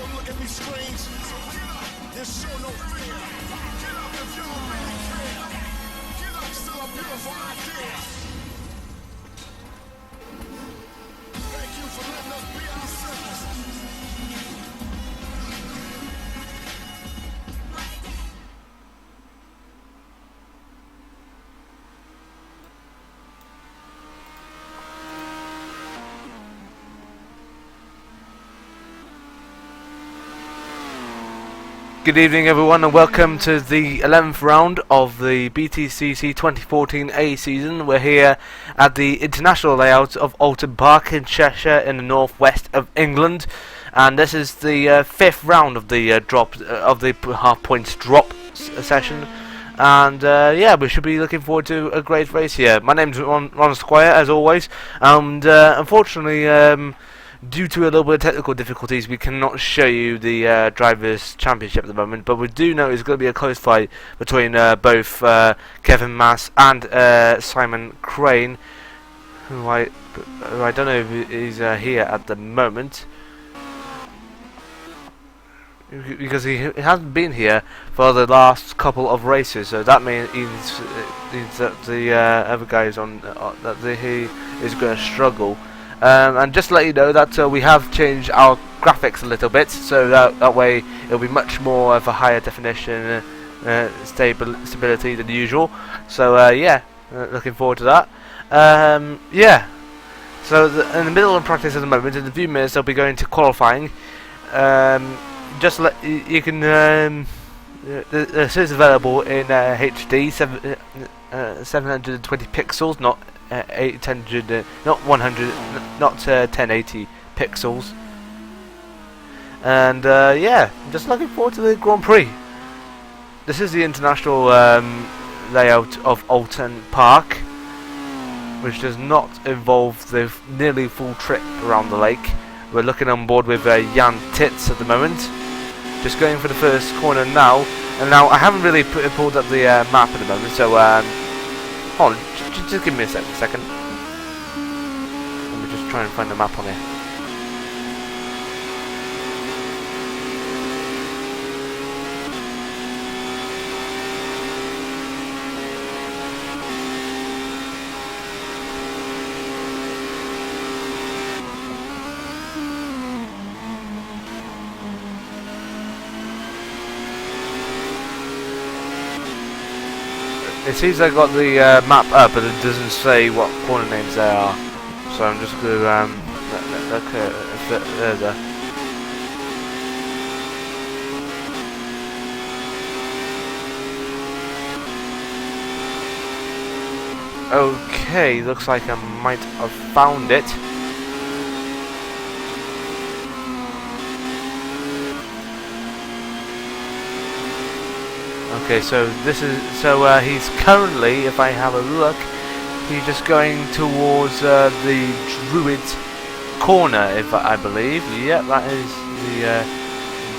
So look at me strange. This show no fear. Get up if y'all really care. Get up, still a beautiful idea. Thank you for letting us be ourselves. Good evening everyone and welcome to the 11th round of the BTCC 2014 A season. We're here at the international layout of Oulton Park in Cheshire in the northwest of England, and this is the 5th round of the half points drop session, and yeah, we should be looking forward to a great race here. My name's Ron Squire as always, and unfortunately due to a little bit of technical difficulties, we cannot show you the Drivers' Championship at the moment, but we do know it's going to be a close fight between both Kevin Mass and Simon Crane, who I don't know if he's here at the moment, because he hasn't been here for the last couple of races, so that means that the other guys that he is going to struggle. And just to let you know that we have changed our graphics a little bit, so that way it'll be much more of a higher definition stability than usual. So yeah, looking forward to that. Yeah, so in the middle of practice at the moment, in a few minutes they'll be going to qualifying. Just let you can this is available in HD 720 pixels, not 800, not 100, not 1080 pixels. And yeah, just looking forward to the Grand Prix. This is the international layout of Oulton Park, which does not involve the nearly full trip around the lake. We're looking on board with Jan Tits at the moment, just going for the first corner now. And now I haven't really pulled up the map at the moment, so hold on, just give me a second. Let me just try and find the map on here. It seems I got the map up, but it doesn't say what corner names there are. So I'm just going to look at there. Okay, looks like I might have found it. Okay, so this is he's currently, if I have a look, he's just going towards the Druids corner, if I believe. Yeah, that is the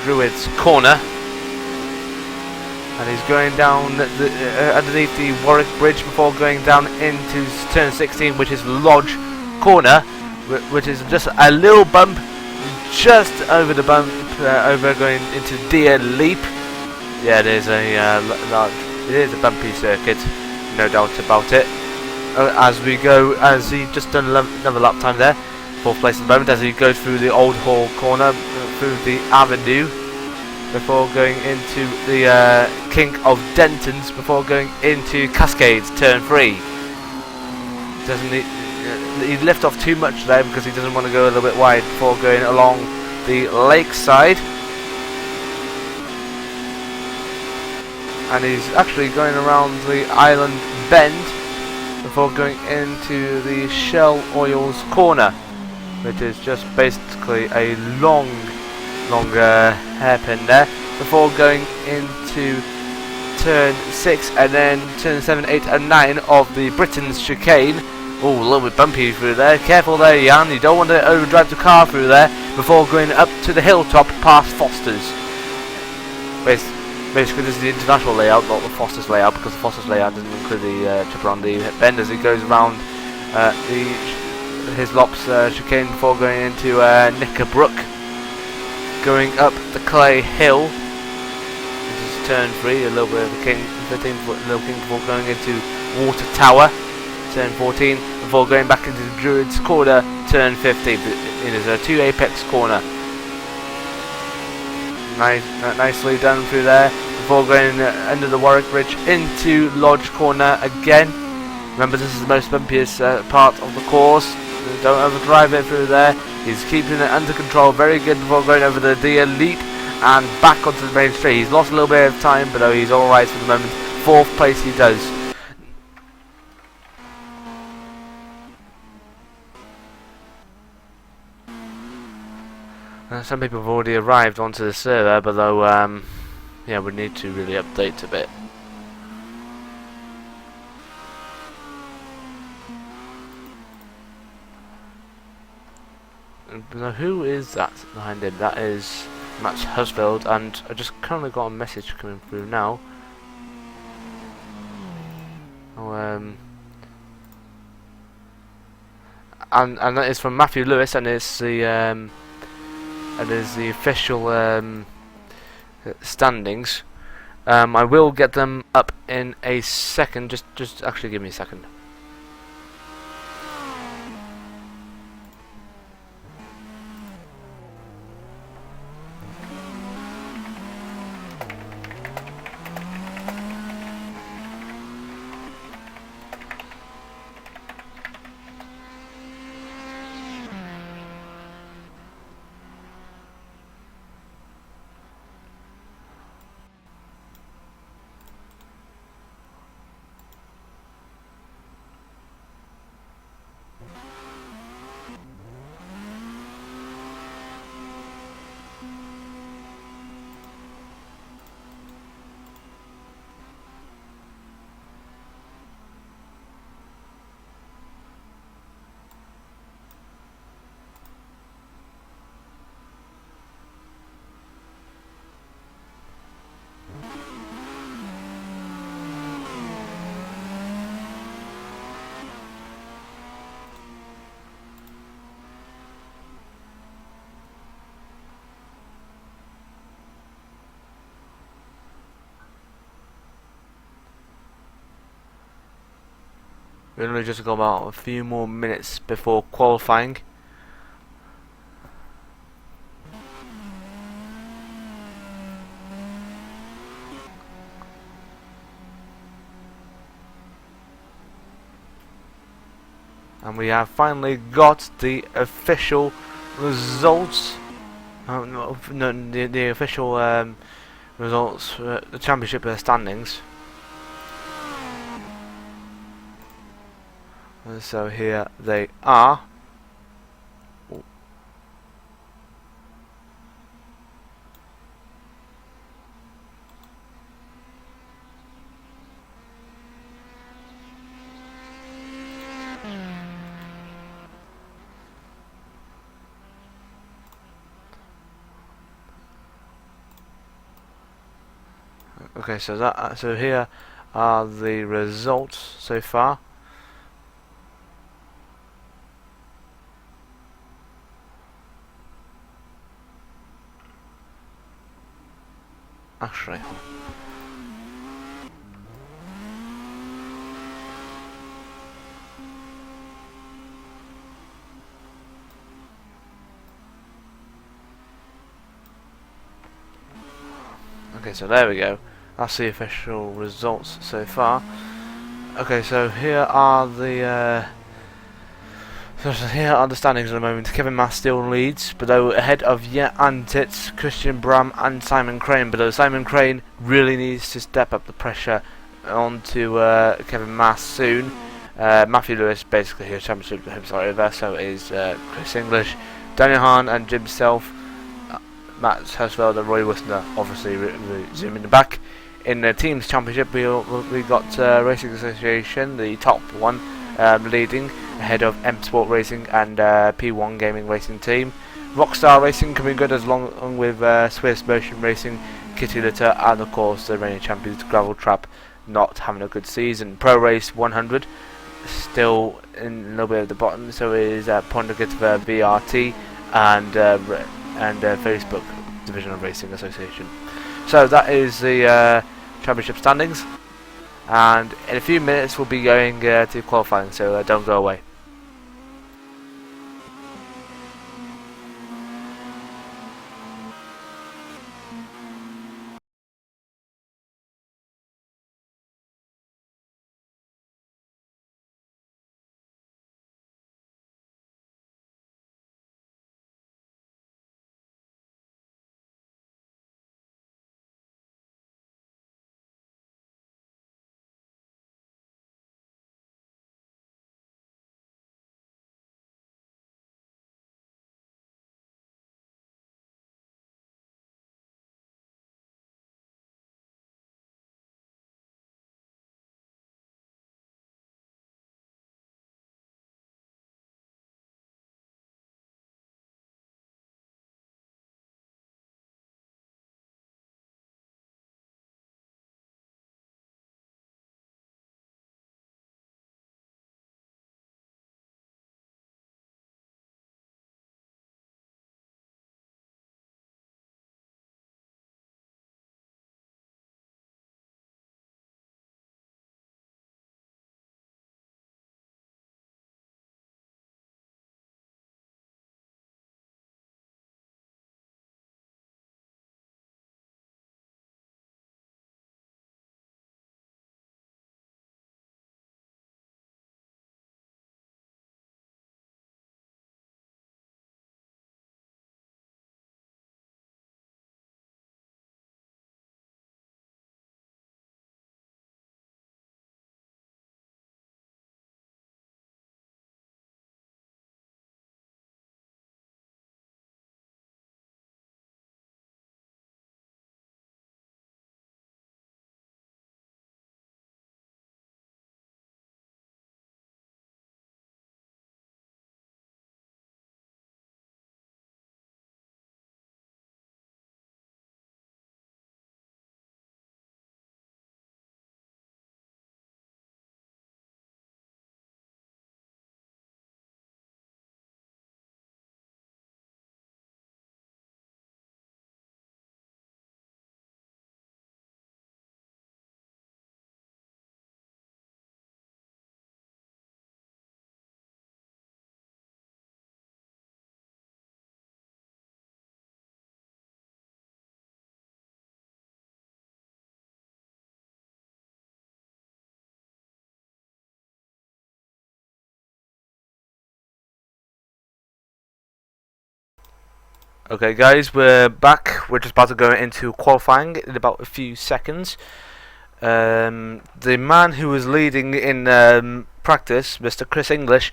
Druids corner, and he's going down underneath the Warwick Bridge before going down into turn 16, which is Lodge corner, which is just a little bump, just over the bump, over going into Deer Leap. Yeah, it is a bumpy circuit, no doubt about it. As he just done another lap time there, 4th place at the moment, as he goes through the Old Hall corner, through the Avenue, before going into the King of Denton's, before going into Cascades, turn 3. He lift off too much there because he doesn't want to go a little bit wide before going along the lakeside. And he's actually going around the Island Bend before going into the Shell Oils corner, which is just basically a long hairpin there, before going into turn 6 and then turn 7, 8 and 9 of the Britain's chicane. Oh, a little bit bumpy through there. Careful there, Jan, you don't want to overdrive the car through there before going up to the hilltop past Foster's. Basically, this is the international layout, not the Foster's layout, because the Foster's layout doesn't include the trip around the bend as he goes around his Lops chicane before going into Knickerbrook. going up the clay hill. This is turn 3, a little bit of a 15-foot little king before going into Water Tower. Turn 14 before going back into the Druids Corner. Turn 15. It is a 2 apex corner. Nicely done through there before going under the Warwick Bridge into Lodge Corner again. Remember, this is the most bumpiest part of the course. Don't overdrive it through there. He's keeping it under control. Very good before going over the Deer Leap and back onto the main straight. He's lost a little bit of time, but he's alright for the moment. 4th place he does. Some people have already arrived onto the server, but though, yeah, we need to really update a bit. Now, who is that behind him? That is Matt Husfield, and I just currently got a message coming through now. Oh, and that is from Matthew Lewis, and it's the official standings. I will get them up in a second. Just actually give me a second. We've only just got about a few more minutes before qualifying. And we have finally got the official results. No, the official results for the championship standings. And so here they are. Okay, so here are the results so far. Actually, okay, so there we go. That's the official results so far. Okay, so here are the standings at the moment. Kevin Mass still leads, below ahead of Antits, Christian Bram and Simon Crane. Below Simon Crane really needs to step up the pressure onto Kevin Mass soon. Matthew Lewis basically his championship himself over, so is Chris English, Daniel Hahn and Jim Self, Matt Husfeld and Roy Wissner obviously zooming back. In the teams championship we got Racing Association, the top one, leading ahead of M Sport Racing and P1 Gaming Racing Team. Rockstar Racing coming good along with Swiss Motion Racing, Kitty Litter and of course the reigning champions Gravel Trap not having a good season. Pro Race 100 still in a little bit at the bottom, so is Pondergit VRT and Facebook Division of Racing Association. So that is the championship standings, and in a few minutes we'll be going to qualifying, so don't go away. Okay guys, we're back. We're just about to go into qualifying in about a few seconds. The man who was leading in practice, Mr. Chris English,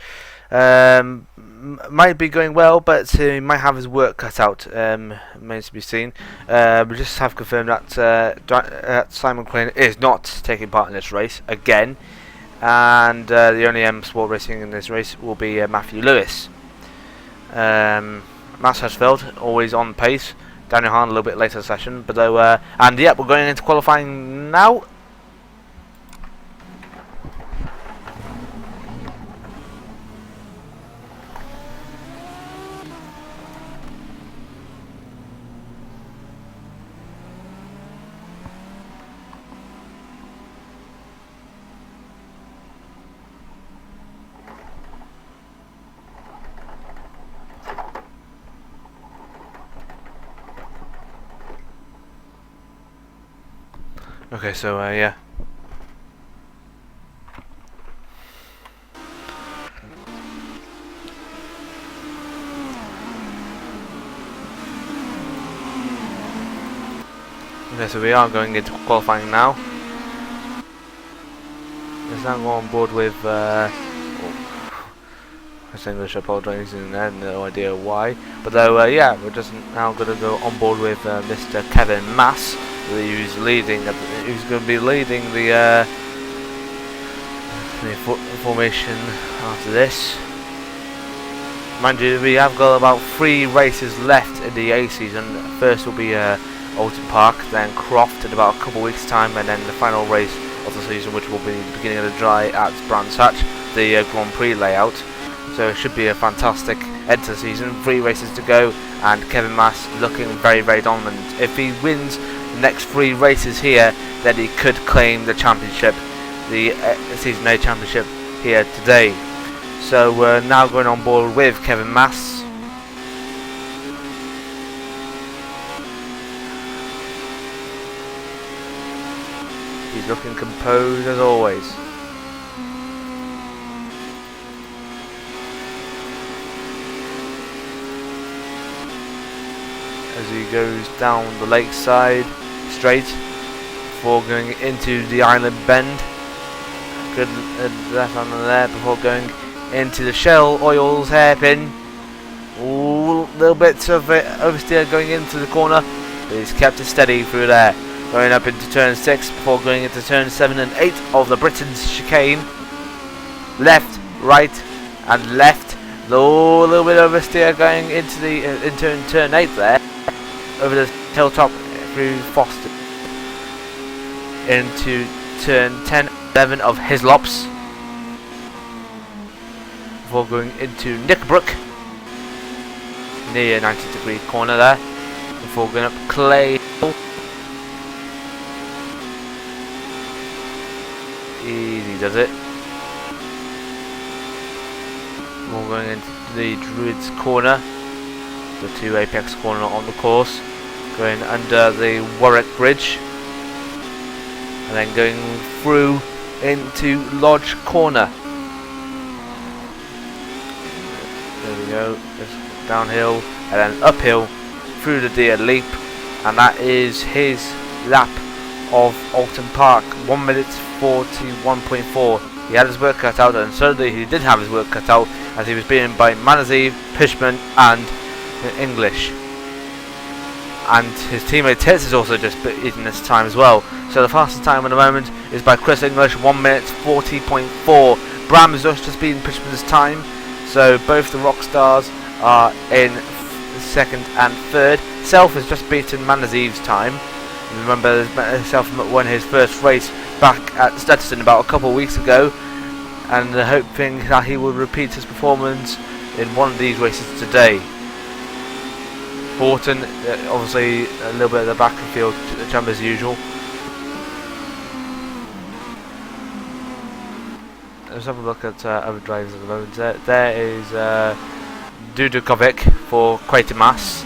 might be going well, but he might have his work cut out. Remains to be seen. We just have confirmed that Simon Crane is not taking part in this race again, and the only M Sport racing in this race will be Matthew Lewis. Max Hirschfeld always on pace. Daniel Hahn a little bit later in the session, but and yeah, we're going into qualifying now. Okay, so yeah. Okay, so we are going into qualifying now. Let's now go on board with English, apologising, I have no idea why. But though, yeah, we're just now going to go on board with Mr. Kevin Mass, who's leading. Who's going to be leading the formation after this. Mind you, we have got about 3 races left in the A season. First will be Oulton Park, then Croft in about a couple of weeks' time, and then the final race of the season, which will be the beginning of the dry at Brands Hatch, the Grand Prix layout. So it should be a fantastic end to the season. 3 races to go, and Kevin Mass looking very, very dominant. If he wins the next 3 races here, then he could claim the championship, the Season A championship here today. So we're now going on board with Kevin Mass. He's looking composed as always. As he goes down the lakeside straight before going into the island bend. Good left on there before going into the Shell Oils hairpin. Ooh, little bits of it oversteer going into the corner, but he's kept it steady through there. Going up into turn 6 before going into turn 7 and 8 of the Britain's chicane. Left, right, and left. Low, little bit oversteer going into the into turn 8 there. Over the hilltop through Foster. Into turn 10, 11 of Hislops. Before going into Nickbrook. Near 90-degree corner there. Before going up Clay Hill. Easy does it. We're going into the Druids corner, the 2 apex corner on the course, going under the Warwick Bridge, and then going through into Lodge corner. There we go, just downhill and then uphill through the Deer Leap, and that is his lap of Oulton Park, 1 minute 41.4. He had his work cut out, and certainly he did have his work cut out, as he was beaten by Manaziv, Pishman and English. And his teammate Tits is also just beaten this time as well. So the fastest time at the moment is by Chris English, 1 minute 40.4. Bram has just beaten Pishman's time, so both the rock stars are in 2nd and 3rd. Self has just beaten Manaziv's time. Remember, Self won his first race back at Stutterton about a couple of weeks ago, and hoping that he will repeat his performance in one of these races today. Horton, obviously a little bit of the back of the field jump as usual. Let's have a look at other drivers at the moment. There is Dudukovic for Quatermass.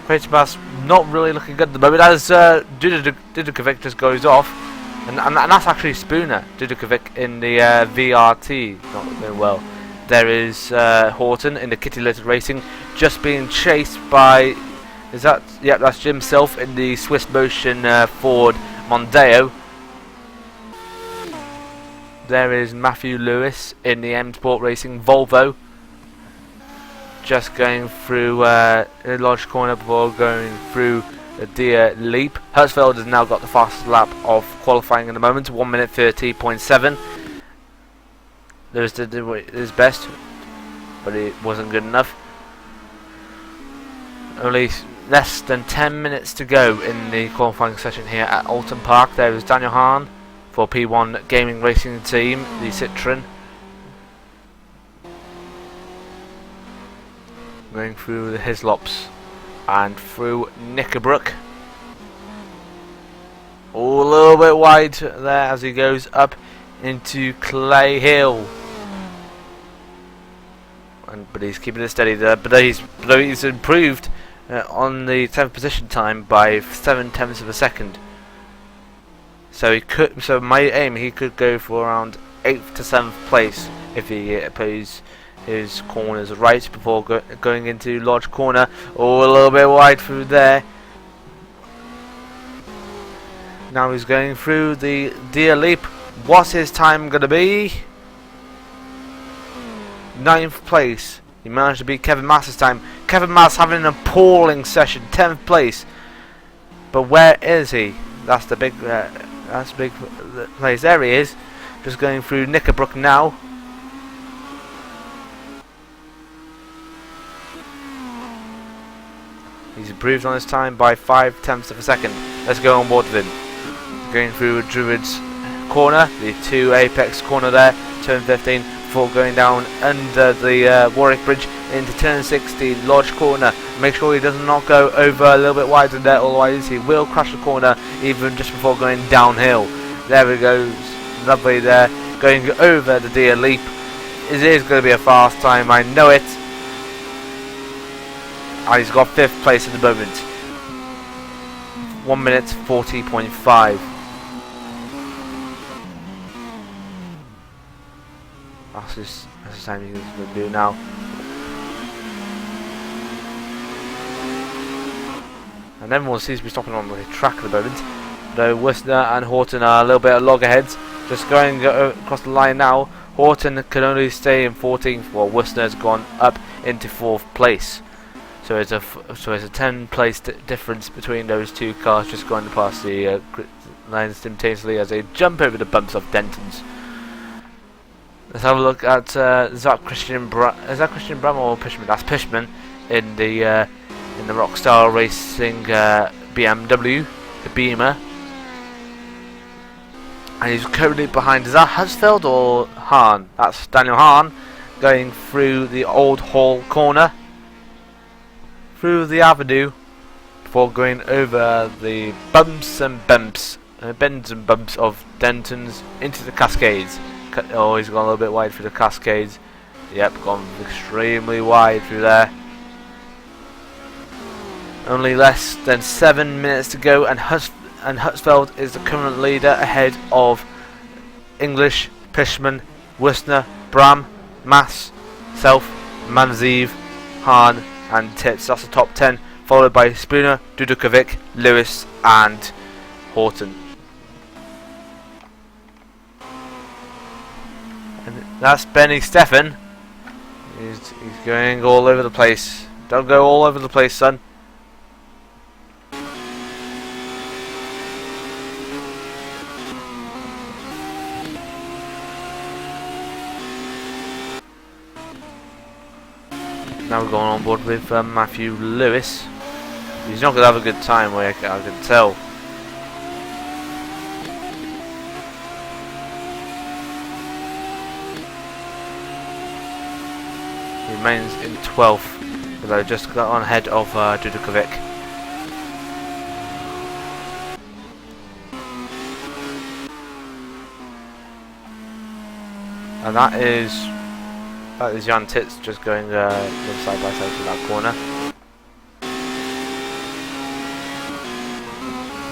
Quatermass not really looking good at the moment, as Dudukovic just goes off, and that's actually Spooner. Dudukovic in the VRT, not doing well. There is Horton in the Kitty Litter Racing, just being chased by, that's Jim Self in the Swiss Motion Ford Mondeo. There is Matthew Lewis in the M Sport Racing Volvo, just going through the Lodge corner before going through the Deer Leap. Hertzfeld has now got the fastest lap of qualifying at the moment, 1 minute 30.7. Lewis did his best, but it wasn't good enough. Only less than 10 minutes to go in the qualifying session here at Oulton Park. There is Daniel Hahn for P1 Gaming Racing Team, the Citroen. Going through the Hislops and through Knickerbrook. A little bit wide there as he goes up into Clay Hill. But he's keeping it steady there. But he's improved on the 10th position time by 0.7 of a second. So he could. So my aim, he could go for around 8th to 7th place if he plays his corners right before going into Lodge corner. A little bit wide through there. Now he's going through the Deer Leap. What's his time going to be? 9th place. He managed to beat Kevin Mass's time. Kevin Mass having an appalling session, 10th place. But where is he? That's the big place. There he is. Just going through Knickerbrook now. He's improved on his time by 0.5 of a second. Let's go on board with him. Going through Druid's corner, the 2 apex corner there, turn 15. before going down under the Warwick Bridge into turn 60, Lodge corner. Make sure he does not go over a little bit wider there, otherwise he will crash the corner even just before going downhill. There he goes, lovely there, going over the deer leap. It is going to be a fast time, I know it. And he's got 5th place at the moment. 1 minute 40.5. That's the time he's going to do now. And everyone seems to be stopping on the track at the moment. Though Worcester and Horton are a little bit of loggerheads. Just going across the line now. Horton can only stay in 14th, while Worcester has gone up into 4th place. So it's a 10 place difference between those two cars, just going past the line simultaneously as they jump over the bumps of Denton's. Let's have a look at is that Christian Bram or Pishman? That's Pishman in the Rockstar Racing BMW, the Beamer. And he's currently behind, is that Husfeld or Hahn? That's Daniel Hahn going through the Old Hall corner, through the avenue, before going over the bends and bumps of Denton's into the Cascades. Oh, he's gone a little bit wide through the Cascades. Yep, gone extremely wide through there. Only less than 7 minutes to go, and Hutsfeld is the current leader ahead of English, Pishman, Worcester, Bram, Mass, Self, Manziv, Hahn and Tits. That's the top 10, followed by Spooner, Dudukovic, Lewis and Horton. And that's Benny Stephan. He's going all over the place. Don't go all over the place, son. Now we're going on board with Matthew Lewis. He's not going to have a good time, I can tell. He remains in 12th, but I just got on ahead of Dudukovic. And that is Jan Tits just going side by side to that corner.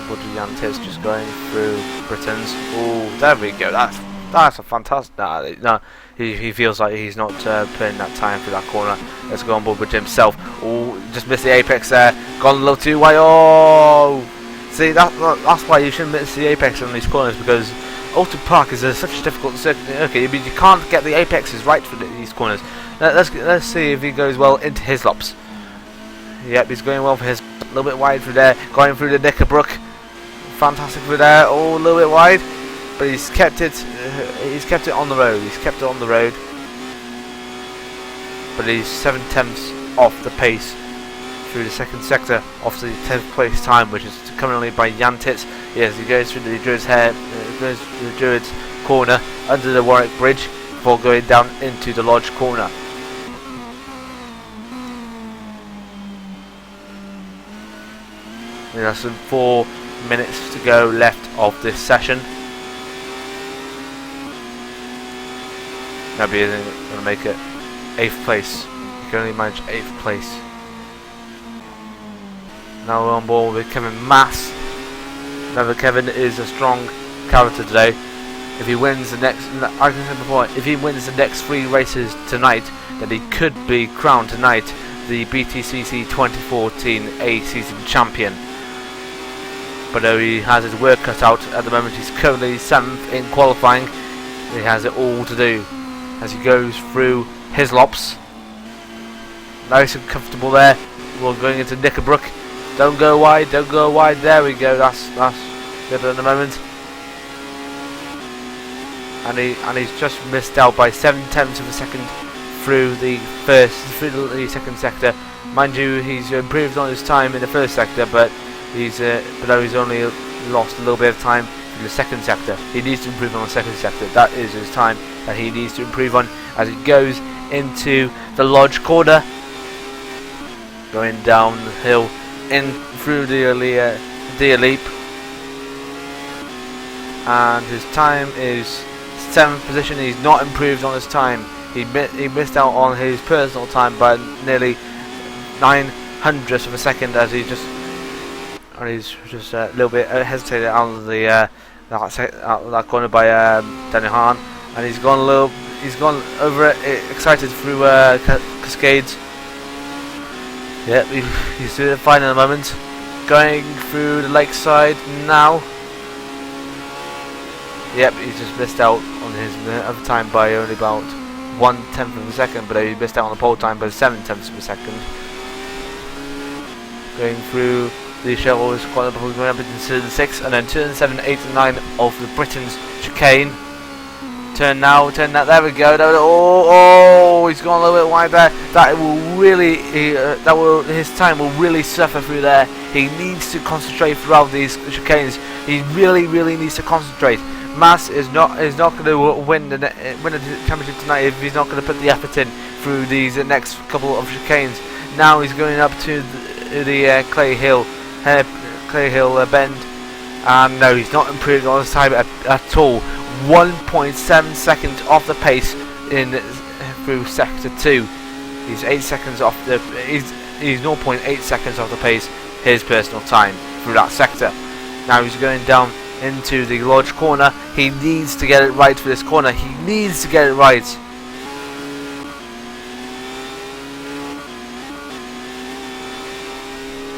What do Jan Tits just going through Britons? Oh, there we go. That's a fantastic. No, he feels like he's not putting that time through that corner. Let's go on board with himself. Oh, just missed the apex there. Gone a little too wide. Oh, see that's why you shouldn't miss the apex on these corners, because Oulton Park is such a difficult circuit. Okay, I mean, you can't get the apexes right for these corners. Let's see if he goes well into Hislops. Yep, he's going well for his. A little bit wide through there, going through the Knickerbrook. Fantastic through there. Oh, a little bit wide, but he's kept it. He's kept it on the road. He's kept it on the road, but he's 7/10 off the pace through the second sector, off the 10th place time, which is currently by Jan Tits. Yes, he goes through the Druid's hair, goes through the Druid's corner under the Warwick Bridge before going down into the Lodge corner. There's some 4 minutes to go left of this session. Maybe he isn't going to make it 8th place. He can only manage 8th place. Now we're on board with Kevin Mass. Another Kevin is a strong character today. If he wins the next, like I said before, if he wins the next 3 races tonight, then he could be crowned tonight the BTCC 2014 A season champion. But though he has his work cut out at the moment, he's currently 7th in qualifying. He has it all to do as he goes through Hislops. Nice and comfortable there. We're going into Knickerbrook. Don't go wide, don't go wide. There we go. That's good at the moment. And he's just missed out by 7/10 of a second through the second sector. Mind you, he's improved on his time in the first sector, but he's only lost a little bit of time in the second sector. He needs to improve on the second sector. That is his time that he needs to improve on as he goes into the lodge corner, going down the hill in through the leap, and his time is 7th position. He's not improved on his time. He missed out on his personal time by nearly 900ths of a second, as he's just a little bit hesitated out of the that corner by Daniel Hahn, and he's gone over it, excited through cascades. Yep, he's doing it fine in a moment. Going through the lakeside now. Yep, he's just missed out on his other time by only about 1/10 of a second, but he missed out on the pole time by 7/10 of a second. Going through the shovels, going up into the 6, and then turn 7, 8, and 9 of the Britain's chicane. Turn now, there we go. Oh, he's gone a little bit wide there. That will really, his time will really suffer through there. He needs to concentrate throughout these chicanes. He really needs to concentrate. Mass is not going to win the championship tonight if he's not going to put the effort in through these next couple of chicanes. Now he's going up to the Clay Hill bend, and no, he's not improved on his time at all. 1.7 seconds off the pace through sector 2. He's 8 seconds off he's 0.8 seconds off the pace, his personal time through that sector. Now he's going down into the lodge corner. He needs to get it right for this corner. He needs to get it right.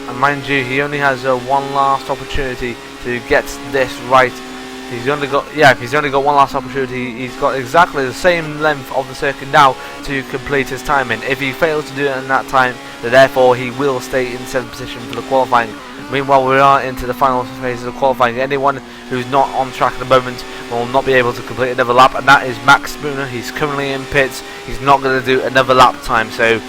And mind you, he only has one last opportunity to get this right. He's only got one last opportunity. He's got exactly the same length of the circuit now to complete his timing. If he fails to do it in that time, then therefore he will stay in 7th position for the qualifying. Meanwhile, we are into the final phases of qualifying. Anyone who's not on track at the moment will not be able to complete another lap, and that is Max Spooner. He's currently in pits. He's not going to do another lap time, so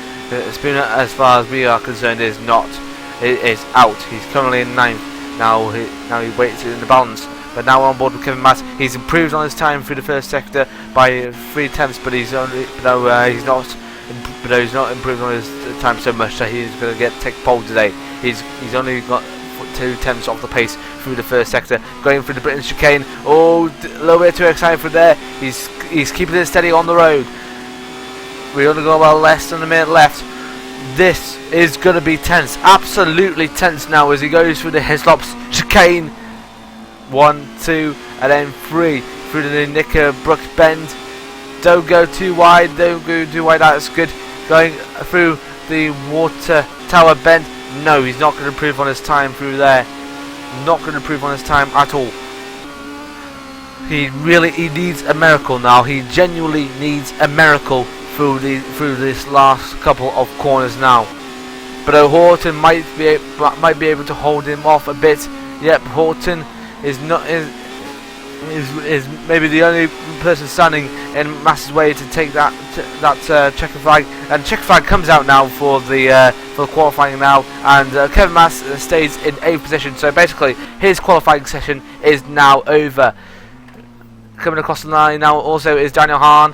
Spooner, as far as we are concerned, is out. He's currently in 9th. Now he waits in the balance. But now on board with Kevin Mass, he's improved on his time through the first sector by 3/10, but he's not improved on his time so much that he's going to take pole today. He's only got 2/10 off the pace through the first sector, going through the Britain's chicane. Oh, a little bit too excited for there. He's keeping it steady on the road. We only got about less than a minute left. This is going to be tense, absolutely tense now as he goes through the Hislops chicane. 1, 2, and then 3 through the Knickerbrook bend. Don't go too wide. That's good. Going through the Water Tower bend. No, he's not going to improve on his time through there. Not going to improve on his time at all. He needs a miracle now. He genuinely needs a miracle through this last couple of corners now. But Horton might be able to hold him off a bit. Yep, Horton is maybe the only person standing in Mass's way to take that checker flag, and checker flag comes out now for the qualifying now, and Kevin Mass stays in 8th position. So basically, his qualifying session is now over. Coming across the line now also is Daniel Hahn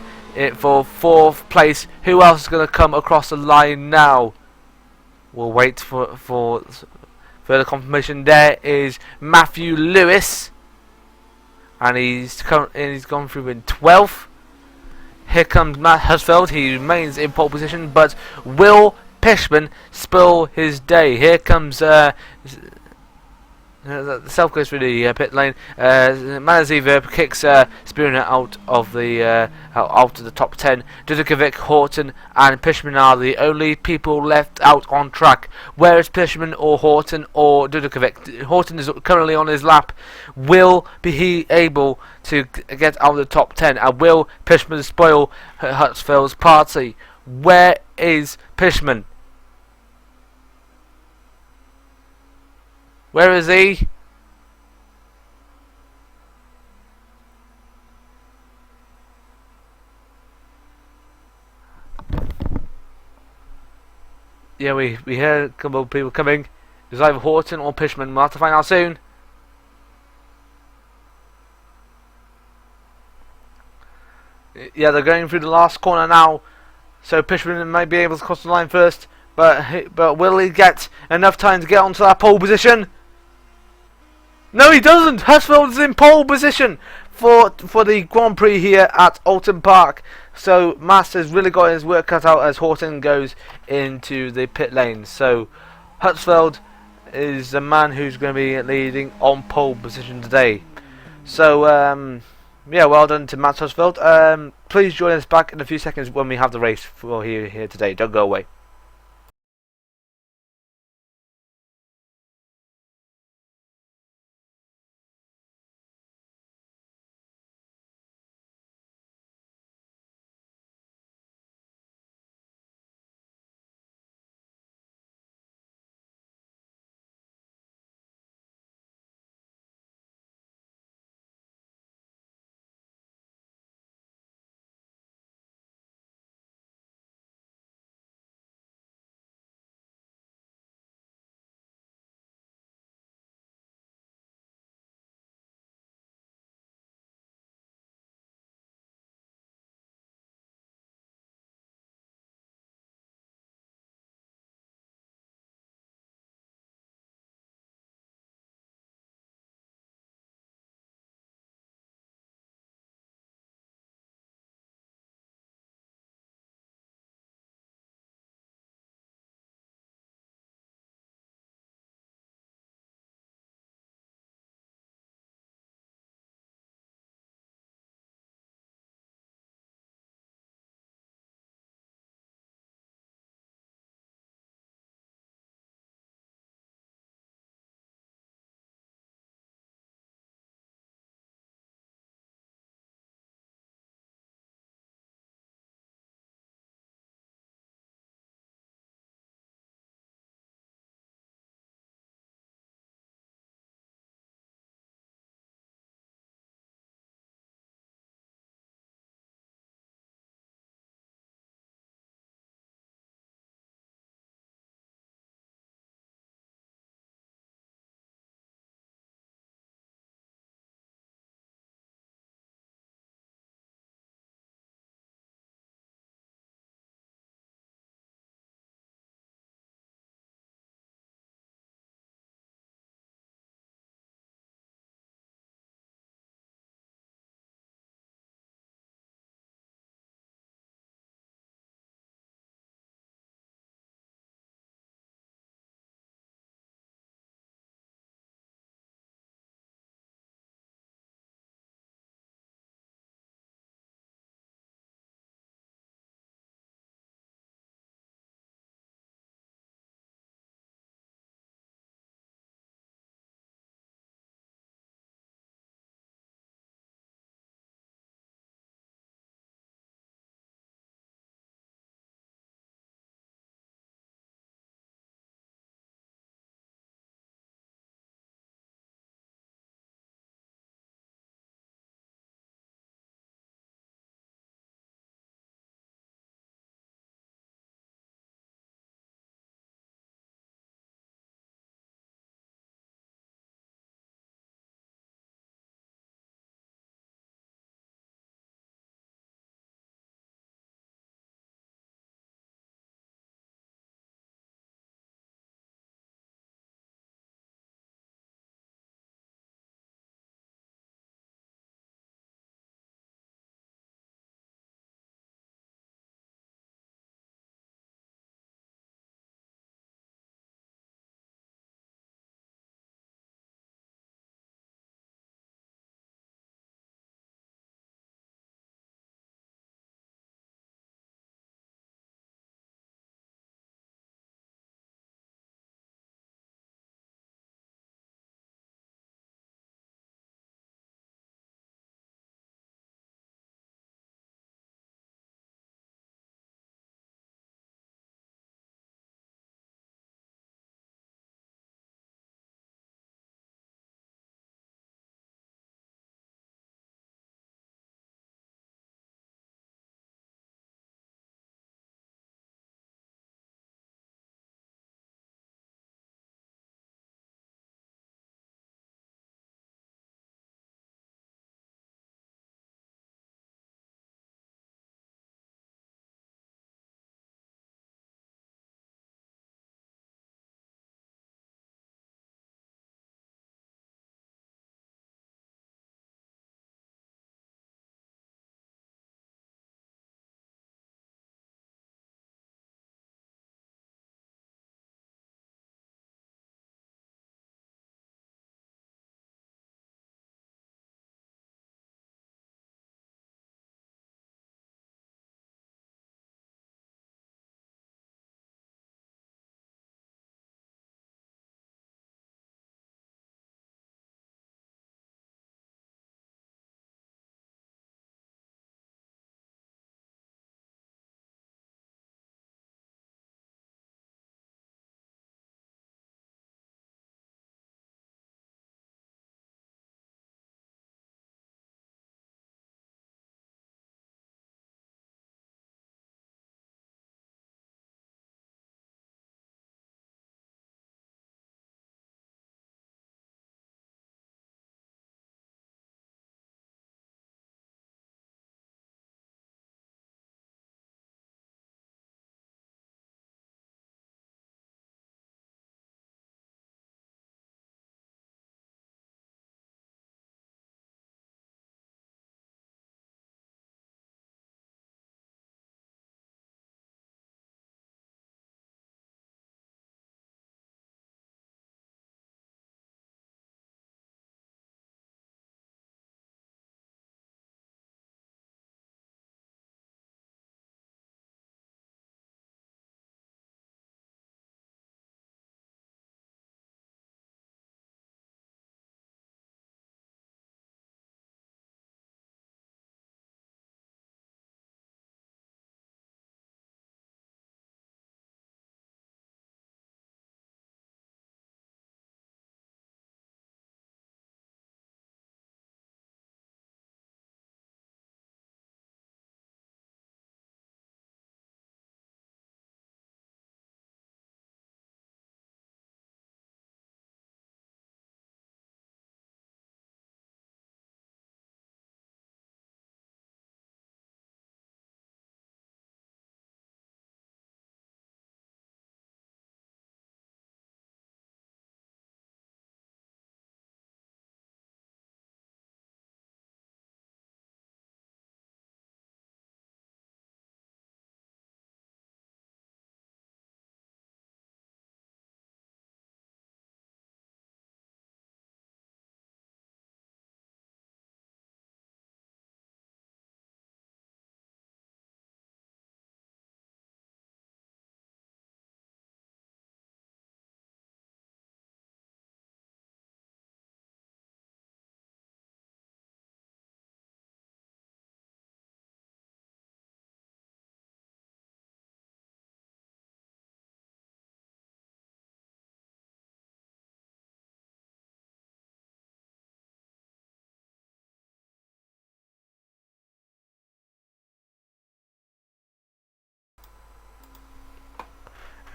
for 4th place. Who else is going to come across the line now? We'll wait for further confirmation. There is Matthew Lewis, and he's gone through in 12th. Here comes Matt Husfeld. He remains in pole position, but will Pishman spoil his day? Here comes Self goes through the pit lane. Manaziva kicks Spooner out of the top 10. Dudukovic, Horton, and Pishman are the only people left out on track. Where is Pishman or Horton or Dudukovic? Horton is currently on his lap. Will he able to get out of the top 10? And will Pishman spoil Hutsfeld's party? Where is Pishman? Where is he? Yeah, we heard a couple of people coming. It's either Horton or Pishman. We'll have to find out soon. Yeah, they're going through the last corner now. So Pishman might be able to cross the line first, but will he get enough time to get onto that pole position? No, he doesn't. Husfield is in pole position for the Grand Prix here at Oulton Park. So Masters really got his work cut out as Horton goes into the pit lane. So Hutsfeld is the man who's going to be leading on pole position today. So yeah, well done to Matt Hutsfeld. Please join us back in a few seconds when we have the race for here today. Don't go away.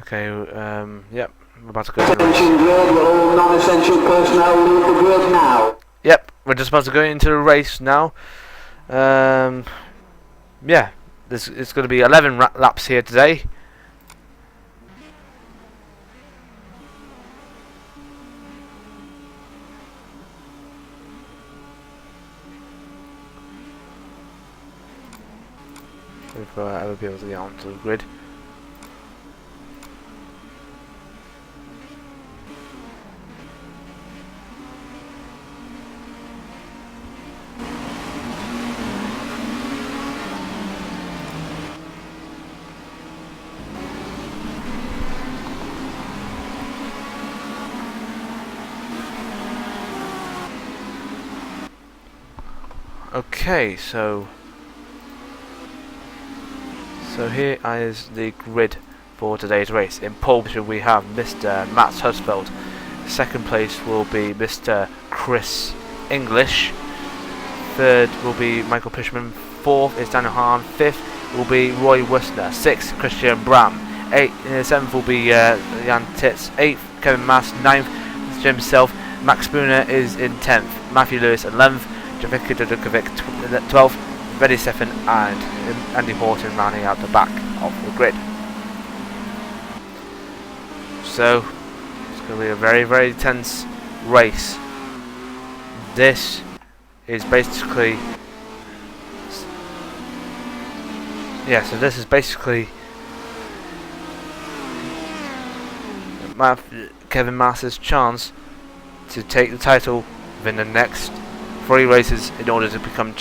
Okay, yep, we're about to go into the race. Attention grid, all non-essential personnel leave the grid now. Yep, we're just about to go into the race now. Yeah, it's going to be 11 laps here today. For other people to get onto the grid. Okay, so here is the grid for today's race. In pole position we have Mr. Matt Husfeld. Second place will be Mr. Chris English. Third will be Michael Pishman. Fourth is Daniel Hahn. Fifth will be Roy Westner. Sixth, Christian Bram. Seventh will be Jan Titz. Eighth, Kevin Mass. Ninth, Jim Self. Max Spooner is in 10th. Matthew Lewis 11th. Javika Dudukovic 12th. Reddy Stephan and Andy Horton rounding out the back of the grid. So it's going to be a very, very tense race. This is basically Kevin Mass's chance to take the title within the next 3 races in order to become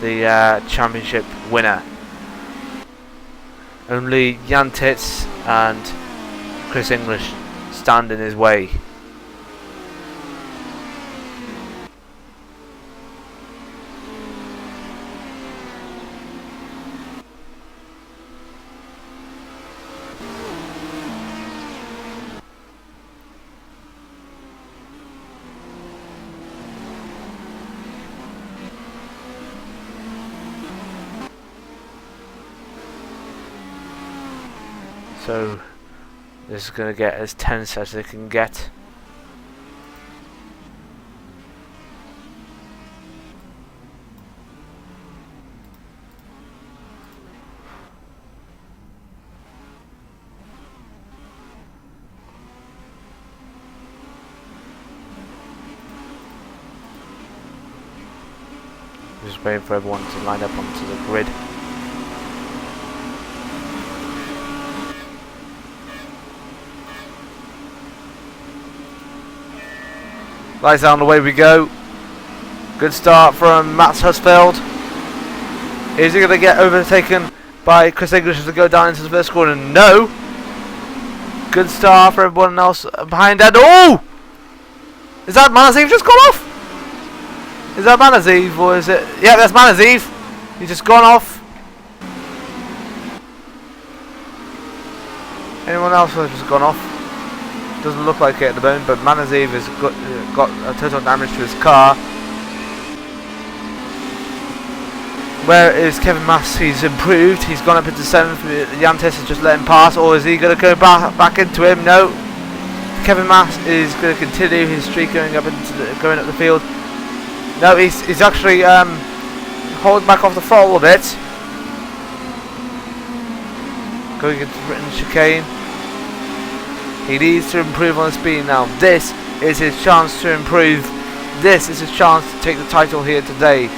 the championship winner. Only Jan Titz and Chris English stand in his way. So this is going to get as tense as it can get. Just waiting for everyone to line up onto the grid. Lights on, away we go. Good start from Matt Husfeld. Is he going to get overtaken by Chris English as they go down into the first corner? No. Good start for everyone else behind that. Oh! Is that Manaziv just gone off? Is that Manaziv or is it? Yeah, that's Manaziv. He's just gone off. Anyone else has just gone off? Doesn't look like it at the moment, but Manaziv has got a total damage to his car. Where is Kevin Mass? He's improved. He's gone up into 7th. Jan Titz has just let him pass, or is he going to go back into him? No. Kevin Mass is going to continue his streak going up the field. No, he's actually holding back off the throttle a bit. Going into Britain chicane. He needs to improve on the speed now. This is his chance to improve. This is his chance to take the title here today.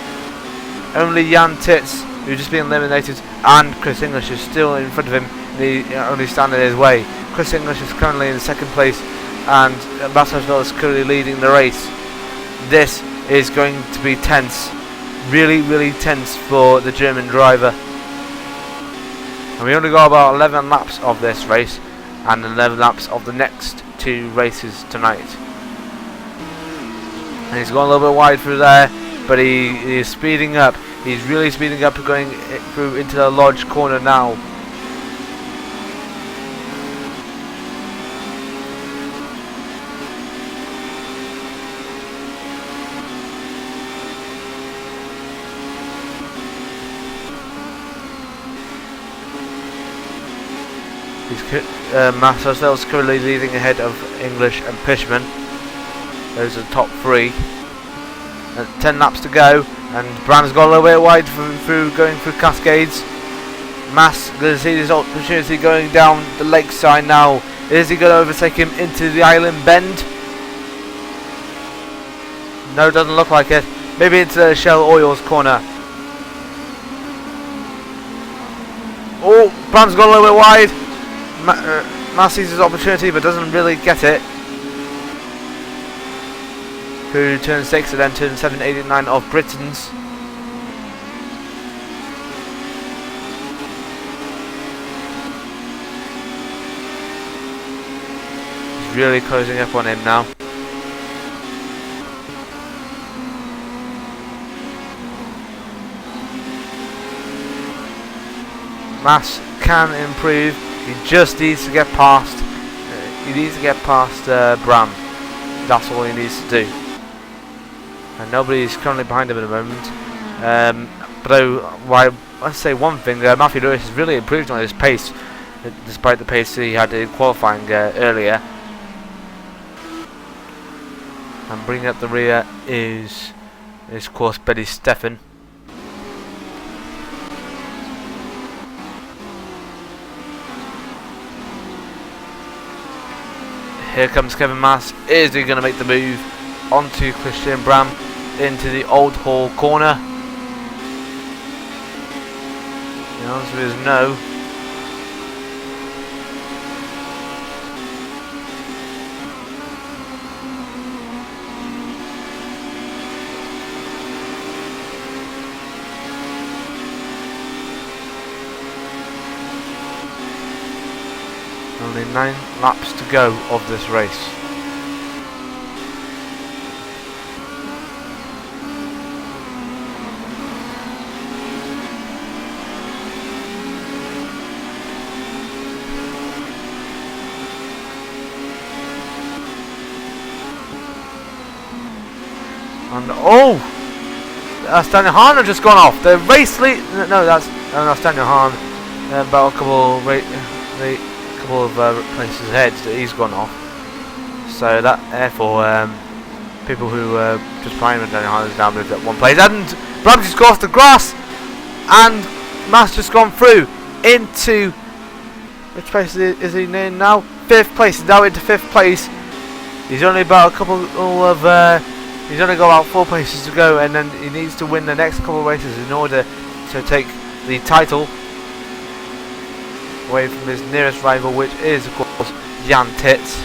Only Jan Titz, who's just been eliminated, and Chris English is still in front of him. He only standing in his way. Chris English is currently in 2nd place, and Matt Husfeld is currently leading the race. This is going to be tense. Really, really tense for the German driver. And we only got about 11 laps of this race, and 11 laps of the next 2 races tonight. And he's gone a little bit wide through there, but he is speeding up. He's really speeding up, going through into the Lodge corner now. Mass ourselves currently leading ahead of English and Pishman. Those are the top 3. 10 laps to go, and Bram's got a little bit wide through going through Cascades. Mass going to see this opportunity going down the lakeside now. Is he going to overtake him into the island bend? No, doesn't look like it. Maybe into the Shell Oils corner. Oh, Bram's got a little bit wide. Mass sees his opportunity but doesn't really get it. Through turn 6 and then turn 7, 8 and 9 of Britain's. He's really closing up on him now. Mass can improve. He just needs to get past. He needs to get past Bram. That's all he needs to do. And nobody's currently behind him at the moment. But I say one thing: Matthew Lewis has really improved on his pace, despite the pace he had in qualifying earlier. And bringing up the rear is of course Betty Steffen. Here comes Kevin Mass. Is he going to make the move onto Christian Bram into the Old Hall corner? The answer is no. Only 9 laps to go of this race. And Daniel Hahn has just gone off. The race lead. No, that's Daniel Hahn. About a couple of places ahead that he's gone off. So that therefore people who just playing with Daniel Hahn has now moved up one place. And Bram just got off the grass, and Mass just gone through into which place is he in now? 5th place. He's now into 5th place. He's only about a couple of. He's only got about 4 places to go, and then he needs to win the next couple of races in order to take the title away from his nearest rival, which is of course Jan Titz.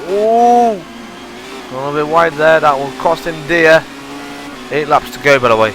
Ooh, a little bit wide there. That will cost him dear. 8 laps to go, by the way.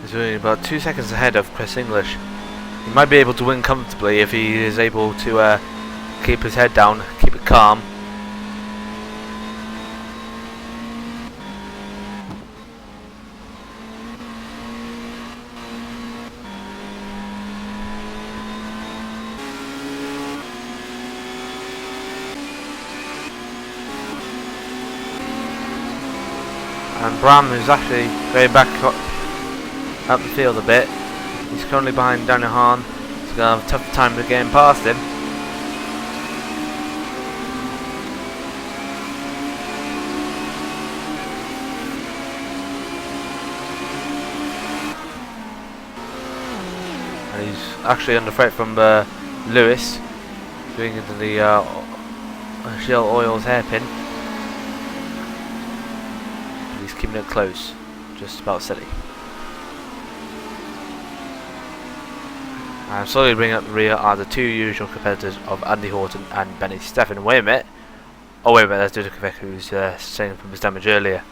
He's only about 2 seconds ahead of Chris English. He might be able to win comfortably if he is able to keep his head down, keep it calm. And Bram is actually going back up the field a bit. He's currently behind Daniel Hahn. He's going to have a tough time of getting past him. And he's actually under threat from Lewis, going into the Shell Oils hairpin. But he's keeping it close, just about steady. And slowly bringing up the rear are the two usual competitors of Andy Horton and Benny Steffen. Wait a minute. Oh wait a minute, there's Dudikovic who's staying from his damage earlier.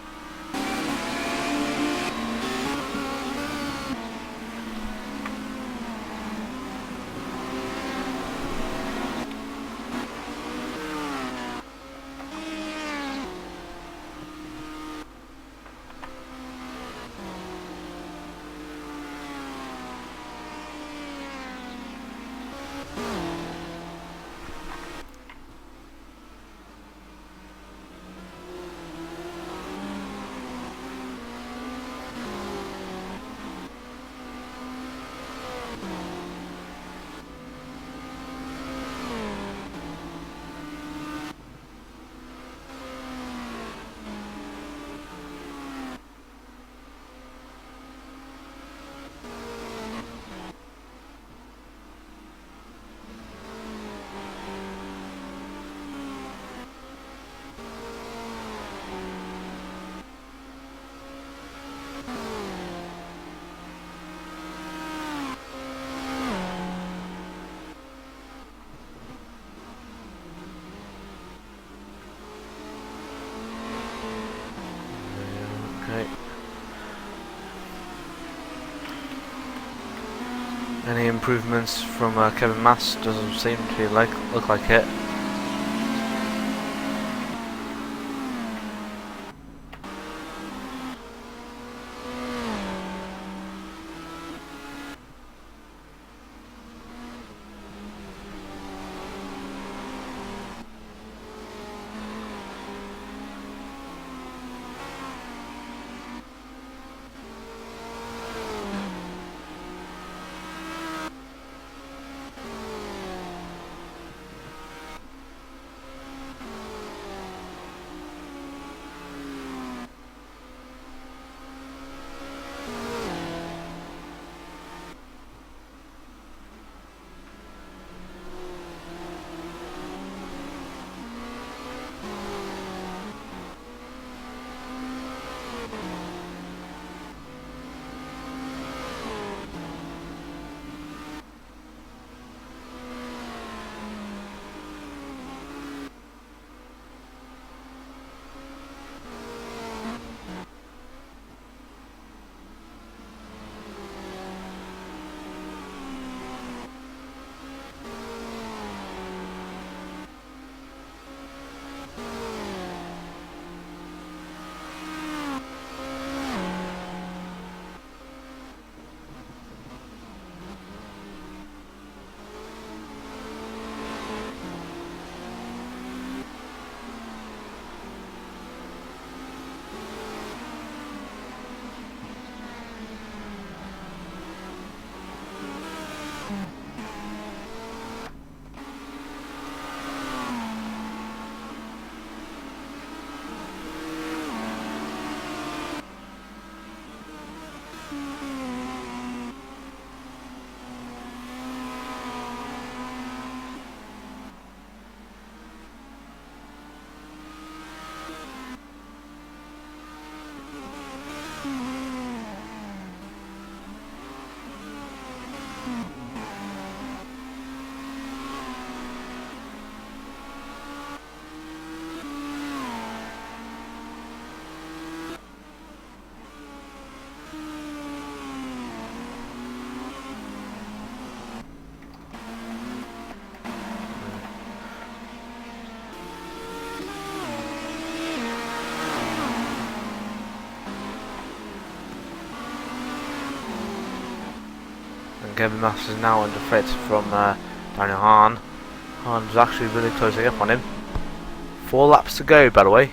Any improvements from Kevin Mass? Doesn't seem to look like it. Kevin Mass is now under threat from Daniel Hahn. Hahn's actually really closing up on him. 4 laps to go, by the way.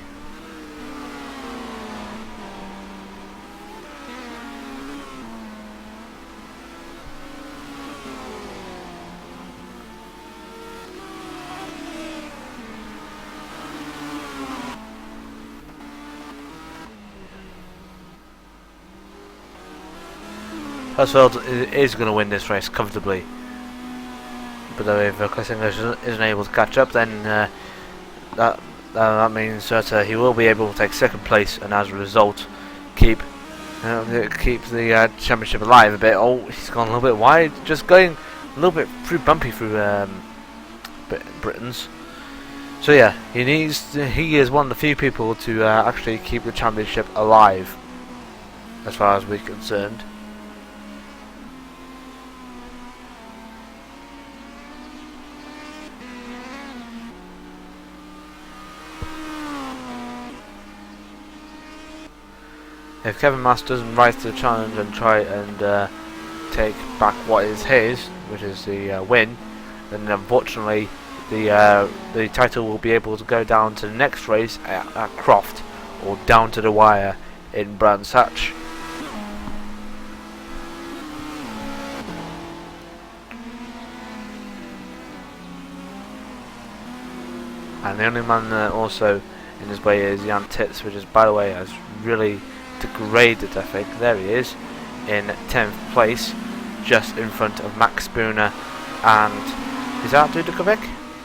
Huddersfield is going to win this race comfortably. But though if Chris English isn't able to catch up, then that means that he will be able to take second place, and as a result, keep the championship alive a bit. Oh, he's gone a little bit wide, just going a little bit bumpy through Britain's. So yeah, he is one of the few people to actually keep the championship alive, as far as we're concerned. If Kevin Mass doesn't rise to the challenge and try and take back what is his, which is the win, then unfortunately the title will be able to go down to the next race at Croft, or down to the wire in Brands Hatch. And the only man also in his way is Jan Titz, which is, by the way, has really degraded, I think. There he is, in 10th place, just in front of Max Spooner and, is that Dudakovic?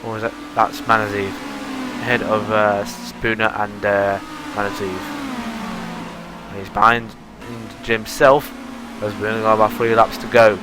Or is that's Manaziv, ahead of Spooner and Manaziv. And he's behind Jim himself, as we only got about 3 laps to go.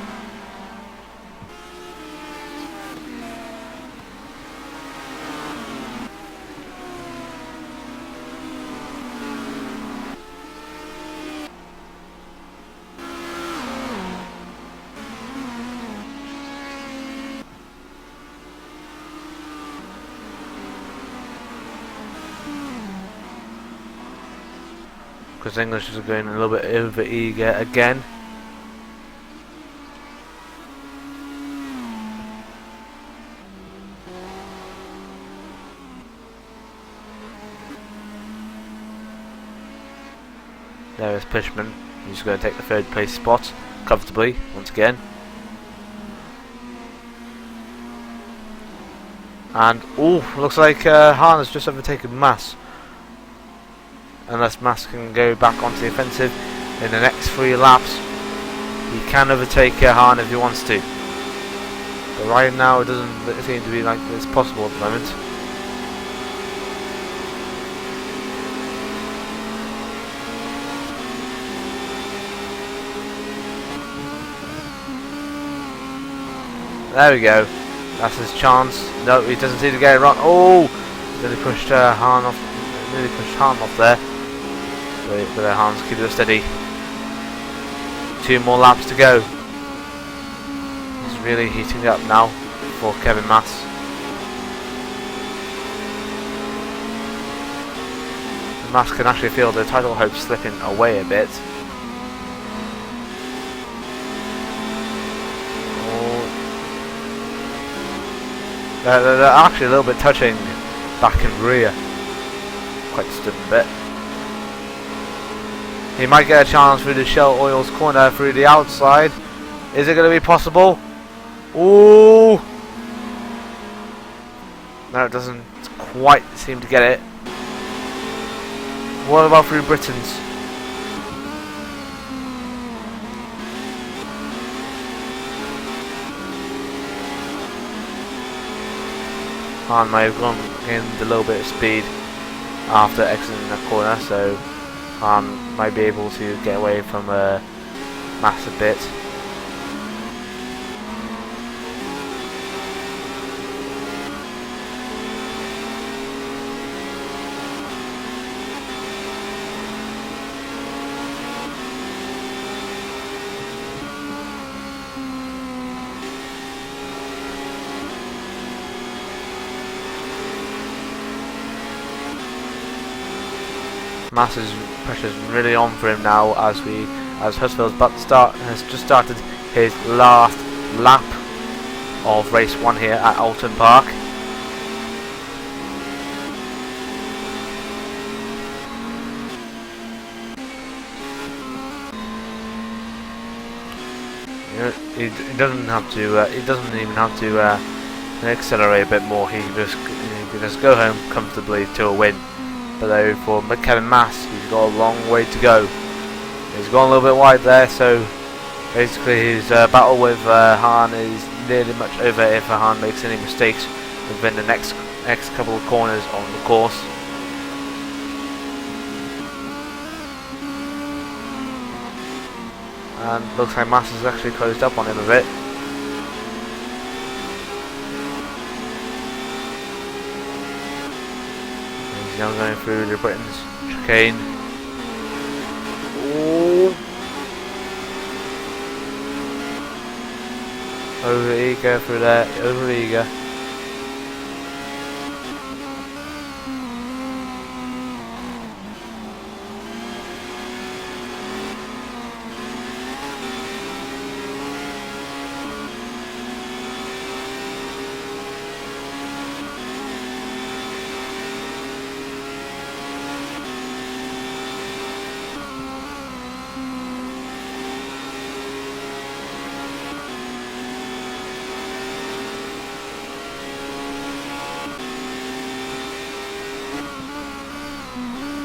Because English is going a little bit over eager again. There is Pishman. He's going to take the 3rd place spot comfortably once again. And looks like Hahn has just overtaken Mass. Unless Mass can go back onto the offensive in the next 3 laps, he can overtake Hahn if he wants to. But right now it doesn't seem to be like it's possible at the moment. There we go. That's his chance. No, he doesn't seem to get it wrong. Oh! Then he pushed Hahn off. Nearly pushed Hahn off there. But Hahn's keeping it steady. 2 more laps to go. He's really heating up now for Kevin Mass. Mass can actually feel the title hope slipping away a bit. They're actually a little bit touching back and rear. Quite just a bit. He might get a chance through the Shell Oils corner through the outside. Is it going to be possible? Ooh! No, it doesn't quite seem to get it. What about through Britain's? Hahn may have gained a little bit of speed after exiting the corner, so might be able to get away from Mass a bit. Mass's pressure's really on for him now as Huddersfield's has just started his last lap of race 1 here at Oulton Park. He doesn't have to. He doesn't even have to accelerate a bit more. He can just go home comfortably to a win. But though for Kevin Mass, he's got a long way to go. He's gone a little bit wide there, so Basically, his battle with Hahn is nearly much over if Hahn makes any mistakes within the next couple of corners on the course. And looks like Mass has actually closed up on him a bit. He's now going through the Britain's chicane. Ooh. Over eager through there, over eager.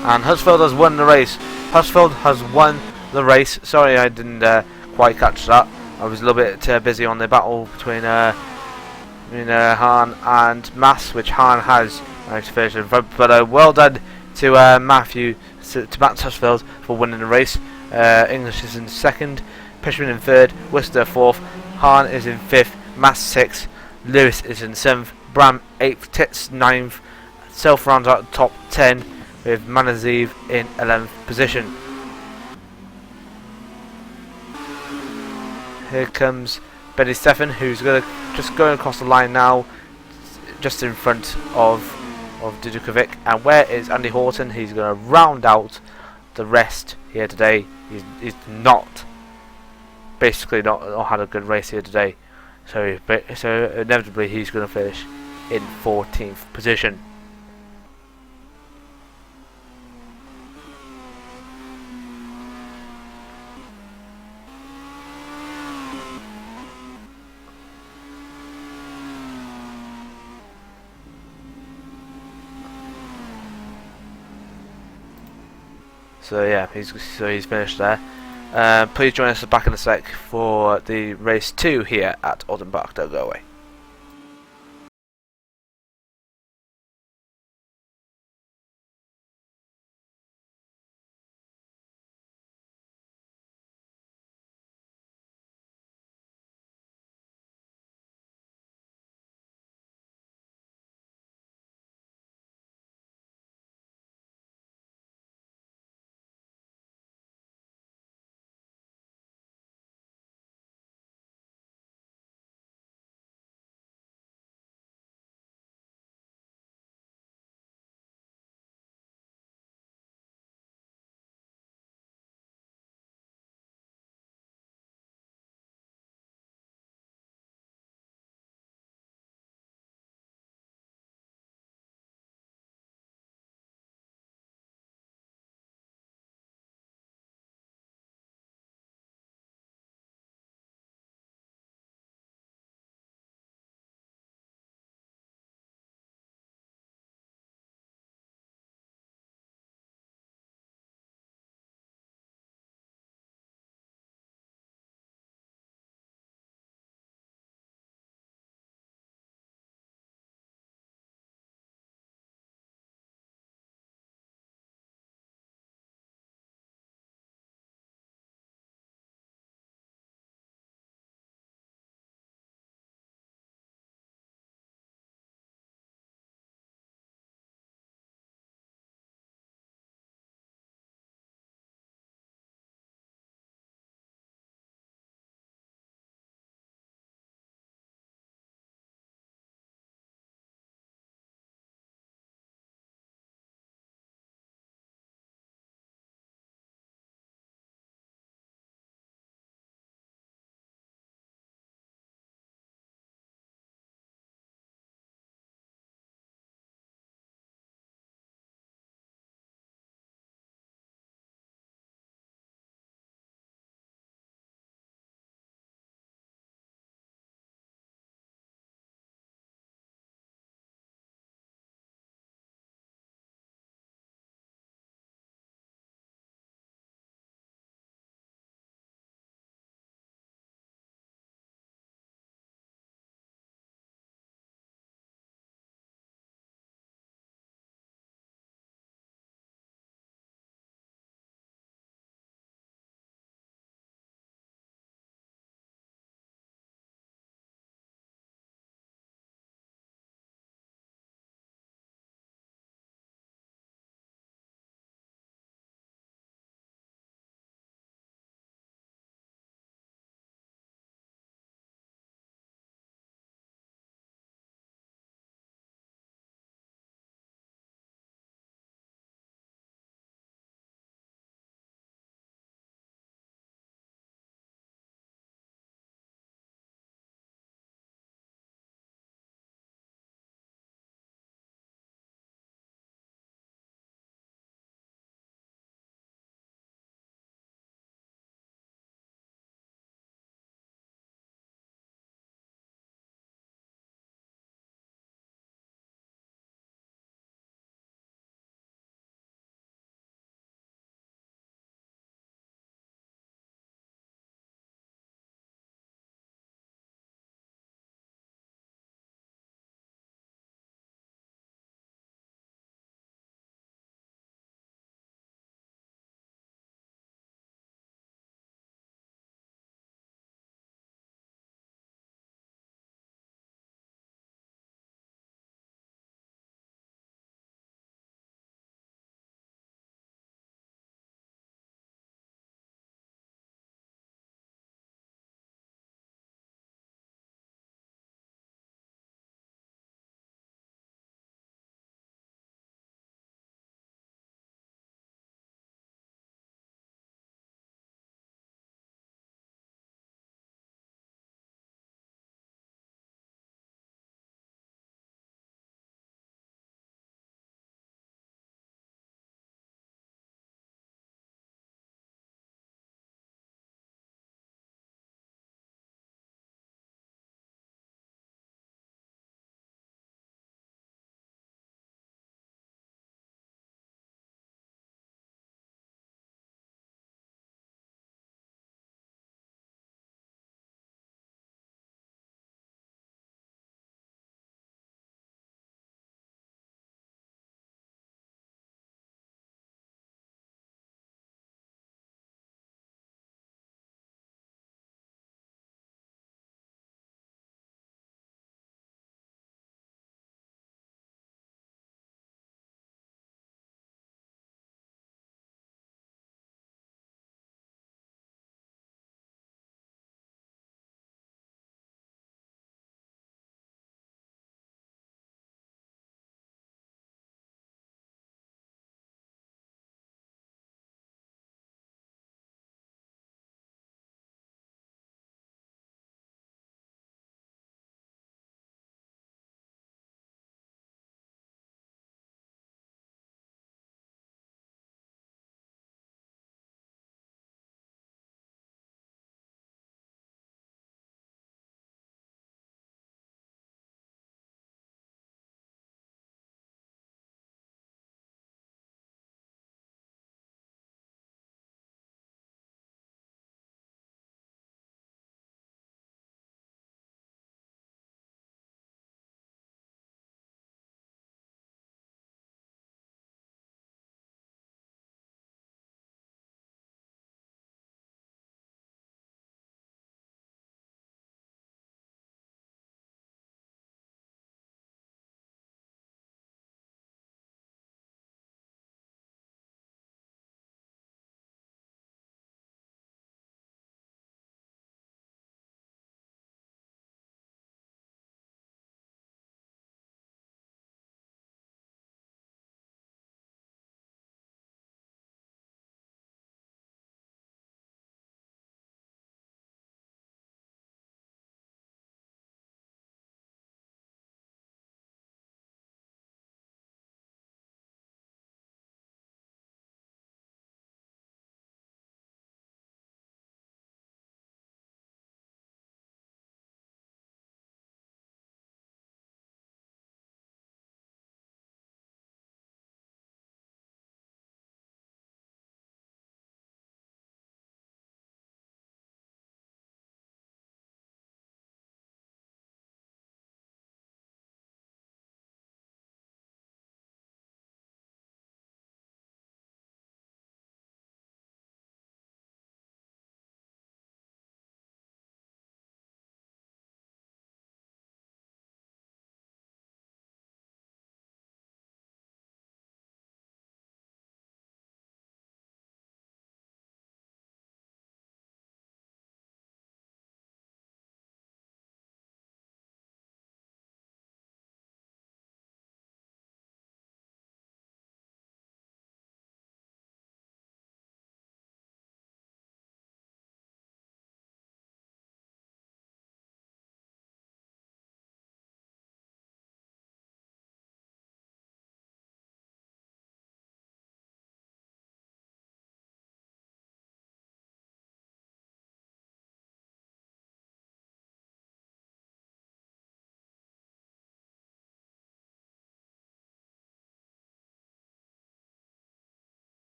And Huddersfield has won the race. Huddersfield has won the race. Sorry, I didn't quite catch that. I was a little bit busy on the battle between Hahn and Mass, which Hahn has managed to finish in front. But well done to Matthew, to Matt Huddersfield for winning the race. English is in second, Pishman in third, Worcester fourth, Hahn is in fifth, Mass sixth, Lewis is in seventh, Bram eighth, Tits ninth. Self rounds out the top 10. With Manaziv in 11th position. Here comes Benny Stefan, who's just going across the line now, just in front of Dudukovic. And where is Andy Horton? He's going to round out the rest here today. He's basically not had a good race here today, so inevitably he's going to finish in 14th position. So yeah, he's finished there. Please join us back in a sec for the race 2 here at Oulton Park. Don't go away.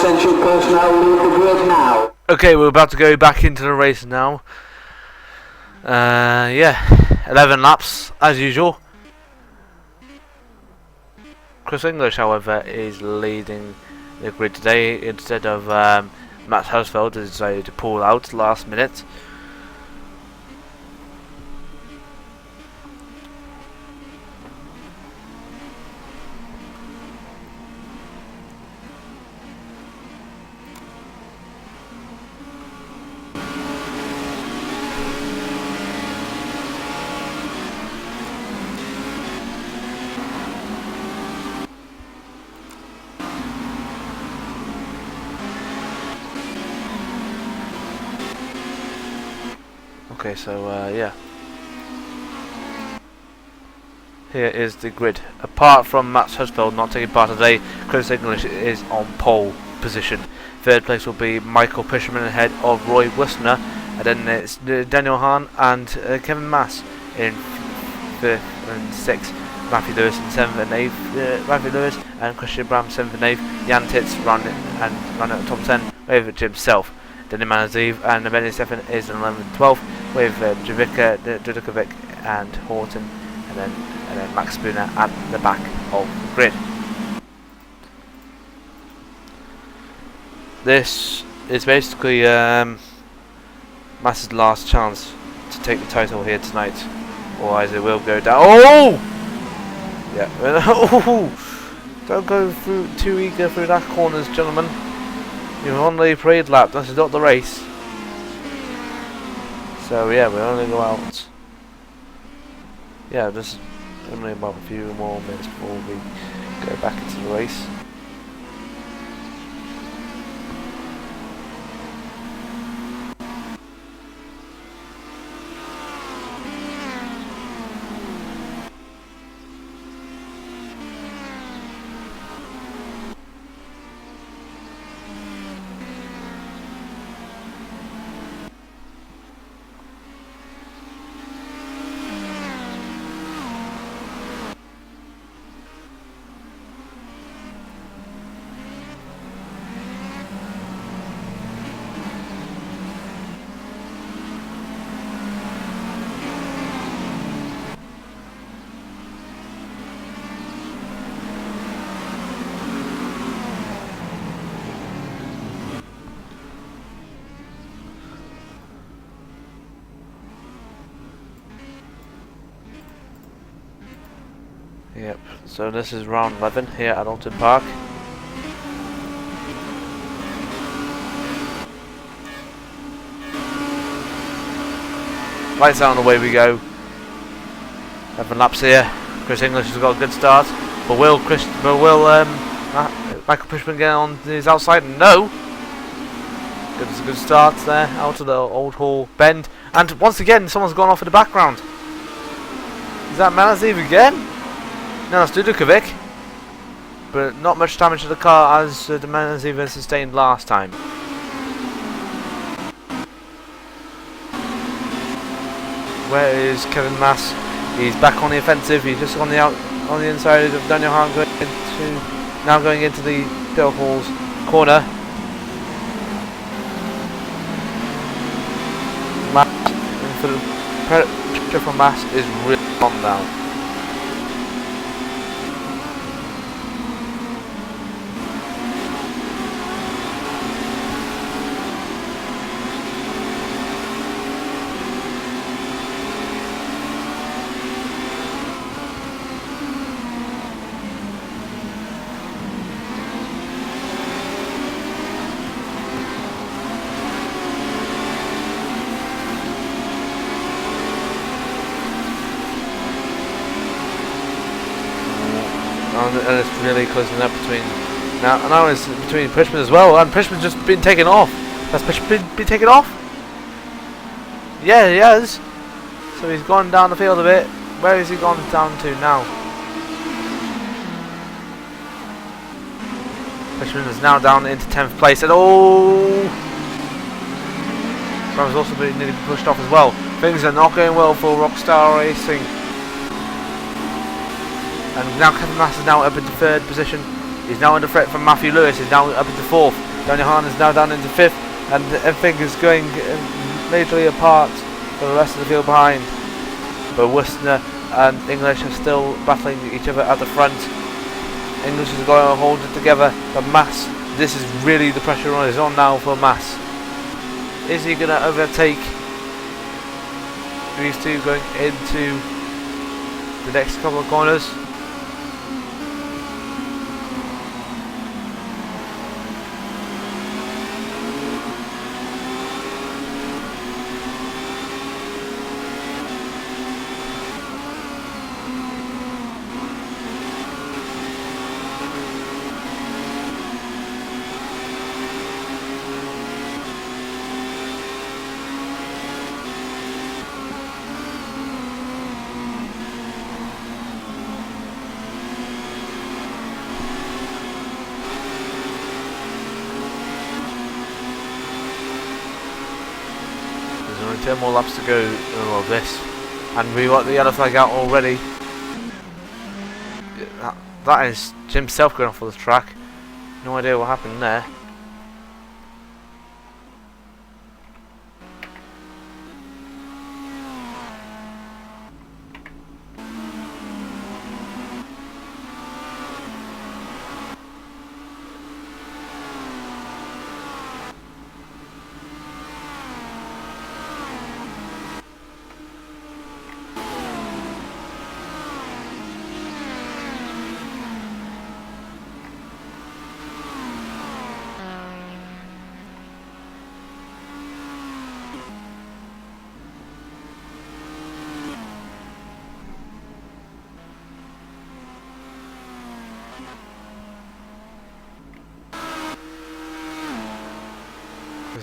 essential personnel leave the grid now. Okay, we're about to go back into the race now. Yeah, 11 laps as usual. Chris English, however, is leading the grid today instead of Matt Husfeld, who decided to pull out last minute. Okay, so yeah, here is the grid. Apart from Matt Husfeld not taking part today, Chris English is on pole position. Third place will be Michael Pisherman ahead of Roy Wistner, and then it's Daniel Hahn and Kevin Mass in 5th and 6th. Matthew Lewis in 7th and 8th. Matthew Lewis and Christian Bram 7th and 8th. Jan Titz run at the top 10 over Jim Self. Then the Manaziv and the Benny Stefan is in 11th and 12th with Javica, Dudukovic and Horton, and then Max Spooner at the back of the grid. This is basically Mass's last chance to take the title here tonight, otherwise it will go down. Oh! Yeah. Oh! Don't go through too eager through that corners, gentlemen. You've only parade lap, this is not the race. So yeah, we only go out. Yeah, just only about a few more minutes before we go back into the race. Yep, so this is round 11 here at Oulton Park. Lights out and away we go. 11 laps here. Chris English has got a good start, but will Michael Pushman get on his outside? No. It's a good start there out of the Old Hall bend, and once again someone's gone off in the background. Is that Manaziv again? No, that's Dudukovic, but not much damage to the car as the Manaziv sustained last time. Where is Kevin Mass? He's back on the offensive. He's just on the inside of Daniel Hahn, going into the Bill Hall's corner. Mass, for the pressure from Mass is really on now. And it's really closing up between now it's between Pushman as well, and Pushman's just been taken off. Has Pushman been taken off? Yeah, he has. So he's gone down the field a bit. Where has he gone down to now? Pushman is now down into 10th place, and Brown's also been nearly pushed off as well. Things are not going well for Rockstar Racing. And now Kevin Mass is now up into 3rd position. He's now under threat from Matthew Lewis. He's now up into 4th. Daniel Hahn is now down into 5th, and everything is going majorly apart from the rest of the field behind. But Worcester and English are still battling each other at the front. English is going to hold it together, but Mass, this is really the pressure is on now for Mass. Is he going to overtake these two going into the next couple of corners? There's only 10 more laps to go in all of this, and we got the yellow flag out already. That is Jim Self going off of the track. No idea what happened there.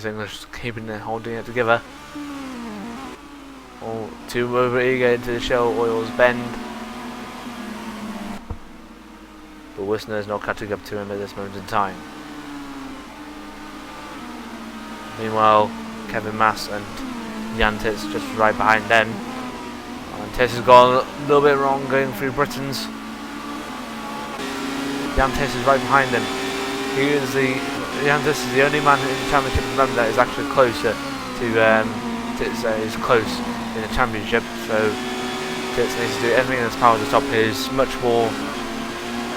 English keeping it, holding it together. All too over eager into the Shell Oils bend. But Wisner is not catching up to him at this moment in time. Meanwhile, Kevin Mass and Jan Tits just right behind them. And Tits has gone a little bit wrong going through Britain's. Jan Tits is right behind them. Jan Tits is the only man in the championship at the moment that is actually closer to Tits, is close in the championship. So Tits needs to do everything in his power to stop his much more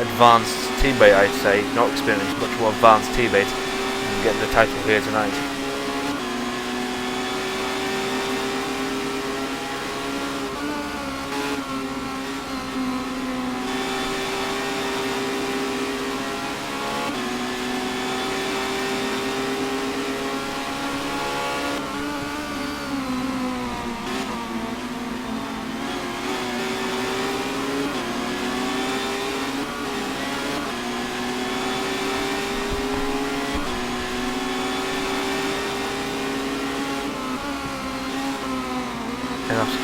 advanced teammate, I'd say, not experienced, much more advanced teammate, and getting the title here tonight.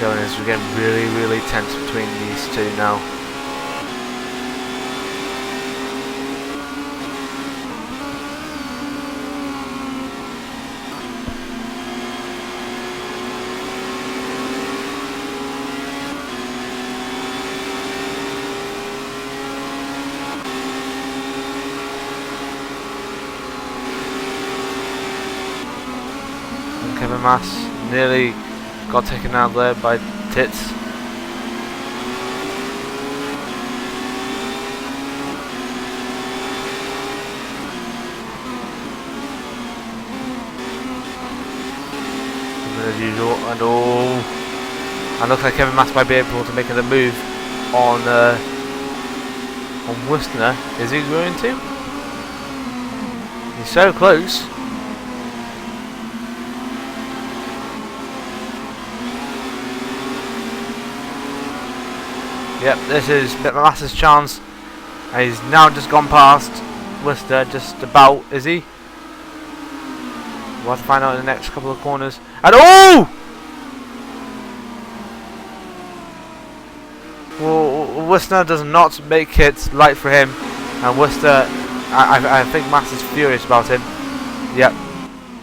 Going as we're getting really tense between these two now. And Kevin Mass nearly got taken out there by Tits. As usual, and looks like Kevin Mass might be able to make a move on Worcester. Is he going to? He's so close. Yep, this is Mass's chance. And he's now just gone past Worcester, just about, is he? We'll have to find out in the next couple of corners. And oh! Well, Worcester does not make it light for him. And Worcester, I think Mass is furious about him. Yep,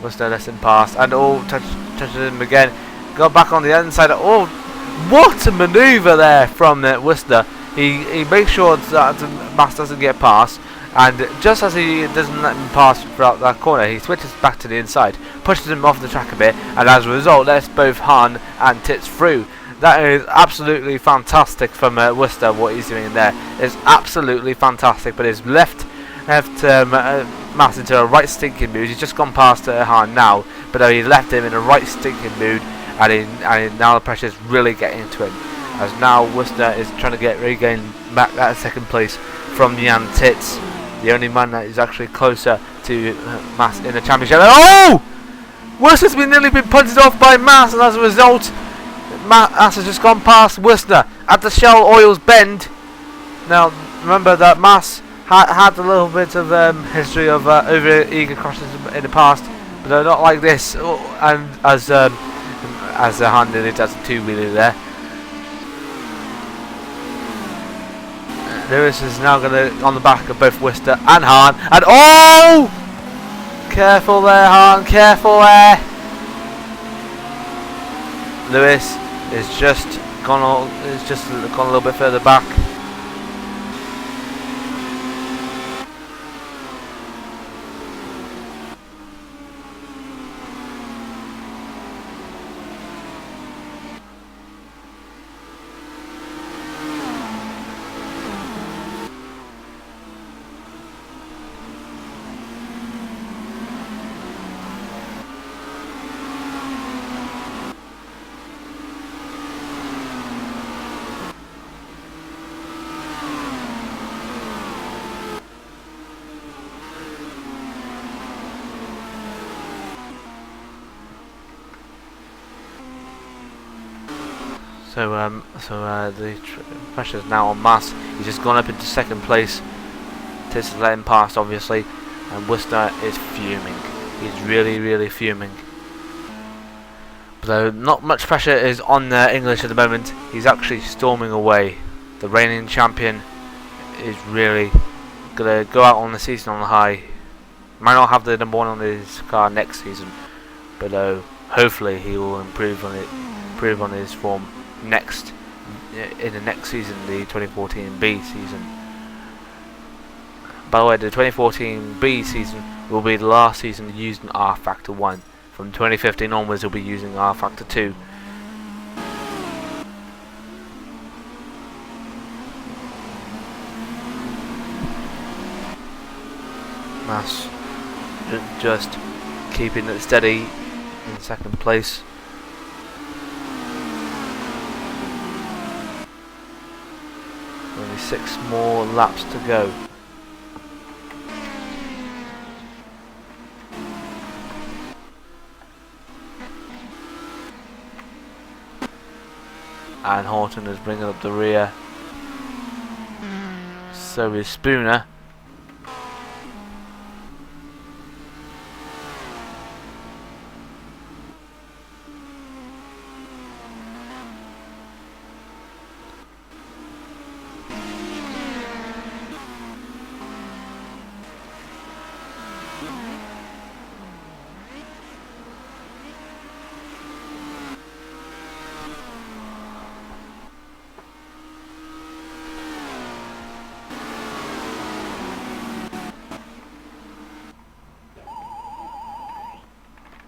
Worcester lets him pass. And oh, touches him again. Got back on the inside. Oh! What a manoeuvre there from Worcester. He makes sure that Mass doesn't get past, and just as he doesn't let him pass throughout that corner, he switches back to the inside, pushes him off the track a bit, and as a result lets both Hahn and Tits through. That is absolutely fantastic from Worcester. What he's doing there is absolutely fantastic, but he's left Mass into a right stinking mood. He's just gone past Hahn now, but he left him in a right stinking mood, and now the pressure is really getting to him, as now Worcester is trying to regain back that second place from Jan Tits, the only man that is actually closer to Mass in the championship. Oh! Worcester's nearly been punted off by Mass, and as a result, Mass has just gone past Worcester at the Shell Oils bend. Now, remember that Mass had a little bit of history of over-eager crashes in the past, but they're not like this. And as Hahn nearly does a two-wheeler there. Lewis is now going to on the back of both Worcester and Hahn, and oh! Careful there, Hahn, careful there. Lewis is just gone a little bit further back. So the pressure is now on Mass. He's just gone up into second place. Tits has let him pass, obviously, and Worcester is fuming. He's really fuming. Though not much pressure is on English at the moment, he's actually storming away. The reigning champion is really gonna go out on the season on the high. Might not have the number one on his car next season, but hopefully he will improve on his form in the next season, the 2014 B season. By the way, the 2014 B season will be the last season using R Factor 1. From 2015 onwards, we'll be using R Factor 2. Mass just keeping it steady in second place. Only 6 more laps to go. And Horton is bringing up the rear. So is Spooner.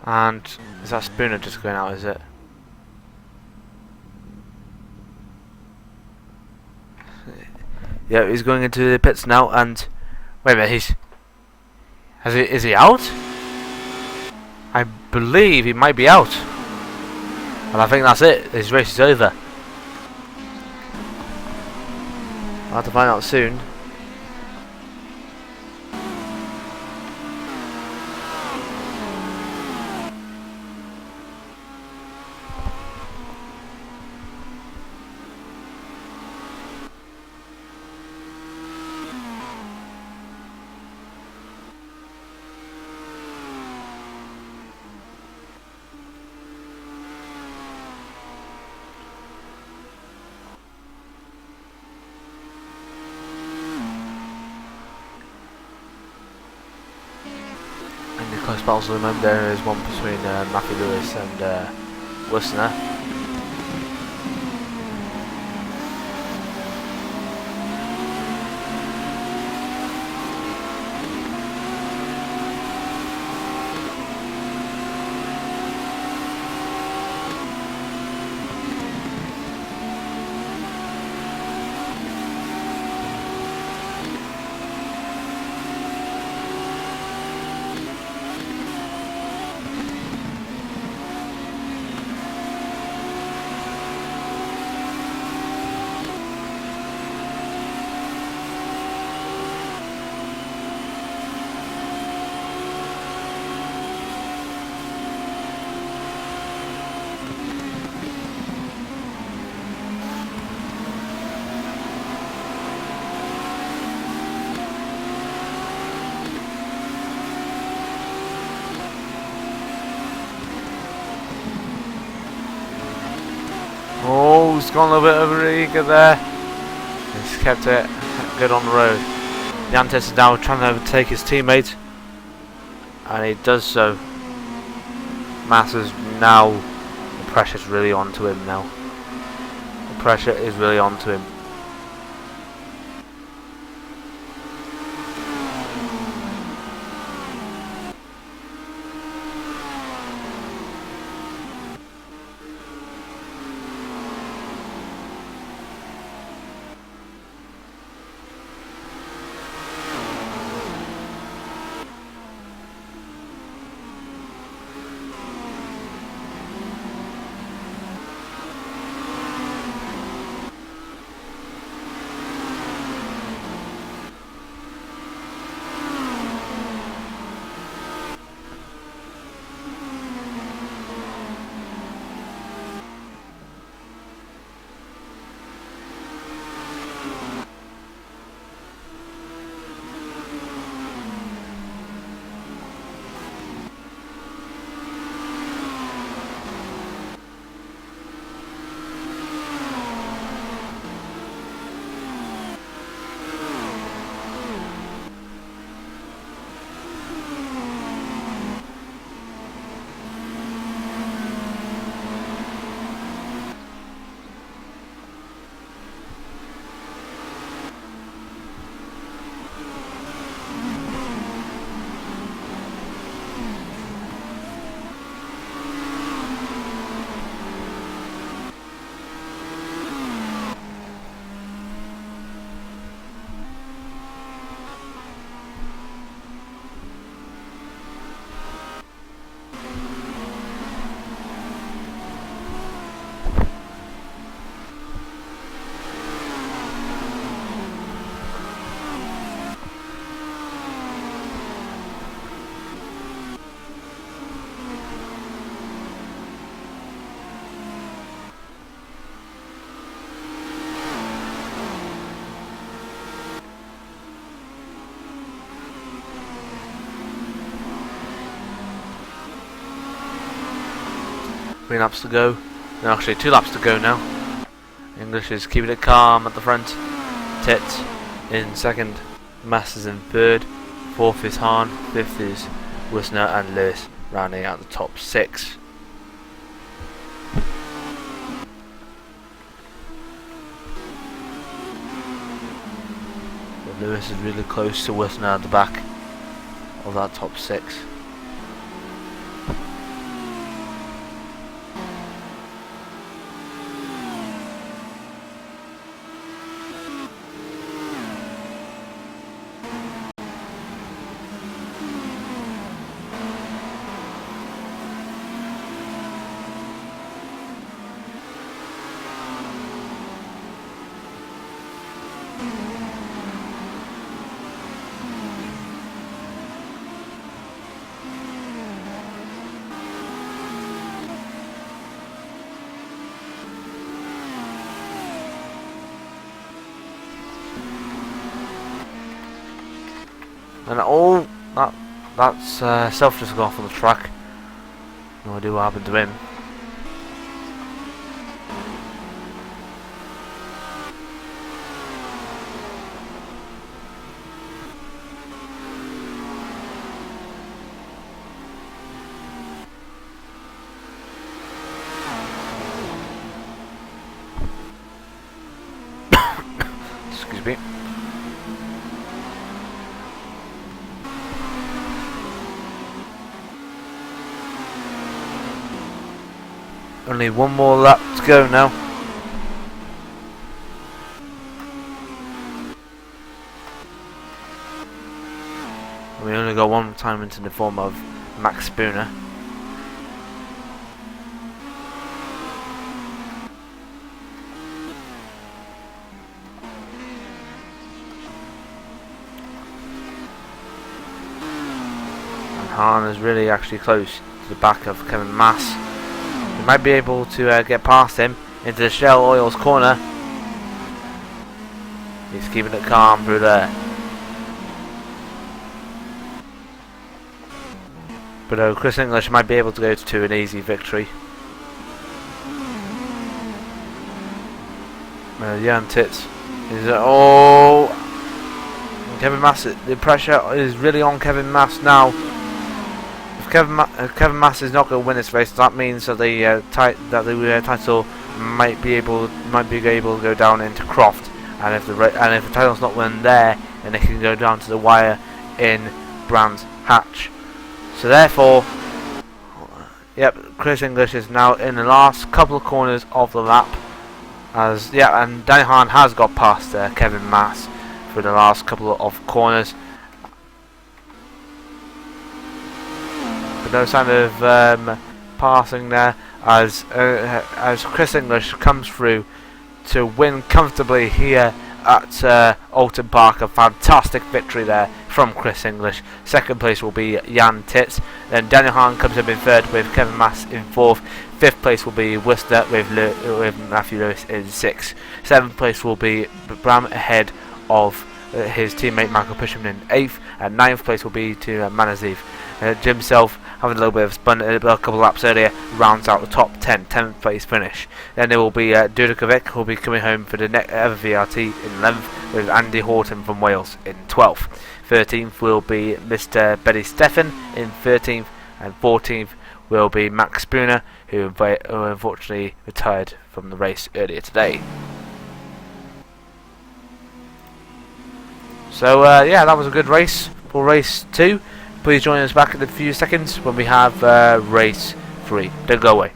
And is that Spooner just going out, is it? Yeah, he's going into the pits now, and wait a minute, is he out? I believe he might be out. And I think that's it. His race is over. I'll have to find out soon. Close battles at the moment. There is one between Matthew Lewis and Worcester. He's gone a little bit over eager there. He's kept it good on the road. Yantis is now trying to overtake his teammate, and he does so. Massa's now, the pressure's really onto him now. The pressure is really onto him. Three laps to go. No, actually 2 laps to go now. English is keeping it calm at the front. Tit in second. Mass is in third. Fourth is Hahn. Fifth is Wisner and Lewis rounding out the top 6. But Lewis is really close to Wisner at the back of that top 6. And all that's Self just gone off on the track. No idea what happened to him. Excuse me. Only one more lap to go now. And we only got one time into the form of Max Spooner. And Hahn is really actually close to the back of Kevin Mass. He might be able to get past him into the Shell Oil's corner. He's keeping it calm through there. But Chris English might be able to go to an easy victory. Jan Tits is Kevin Mass. The pressure is really on Kevin Mass now. If Kevin Mass is not going to win this race, that means that the title might be able to go down into Croft, and if the title's not won there, then it can go down to the wire in Brands Hatch. So therefore, yep, Chris English is now in the last couple of corners of the lap. And Danny Hahn has got past Kevin Mass for the last couple of corners, but no sign of passing there as Chris English comes through to win comfortably here at Oulton Park. A fantastic victory there from Chris English. Second place will be Jan Tits. Then Daniel Hahn comes up in third with Kevin Mass in fourth. Fifth place will be Worcester with Matthew Lewis in sixth. Seventh place will be Bram ahead of his teammate Michael Pushman in eighth. And ninth place will be to Manaziv. Jim Self, having a little bit of spun a couple of laps earlier, rounds out the top 10th place finish. Then there will be Dudikovic, who will be coming home for the ever VRT in 11th, with Andy Horton from Wales in 12th. 13th will be Mr. Betty Steffen in 13th, and 14th will be Max Spooner, who unfortunately retired from the race earlier today. So yeah, that was a good race for race 2. Please join us back in a few seconds when we have race 3. Don't go away.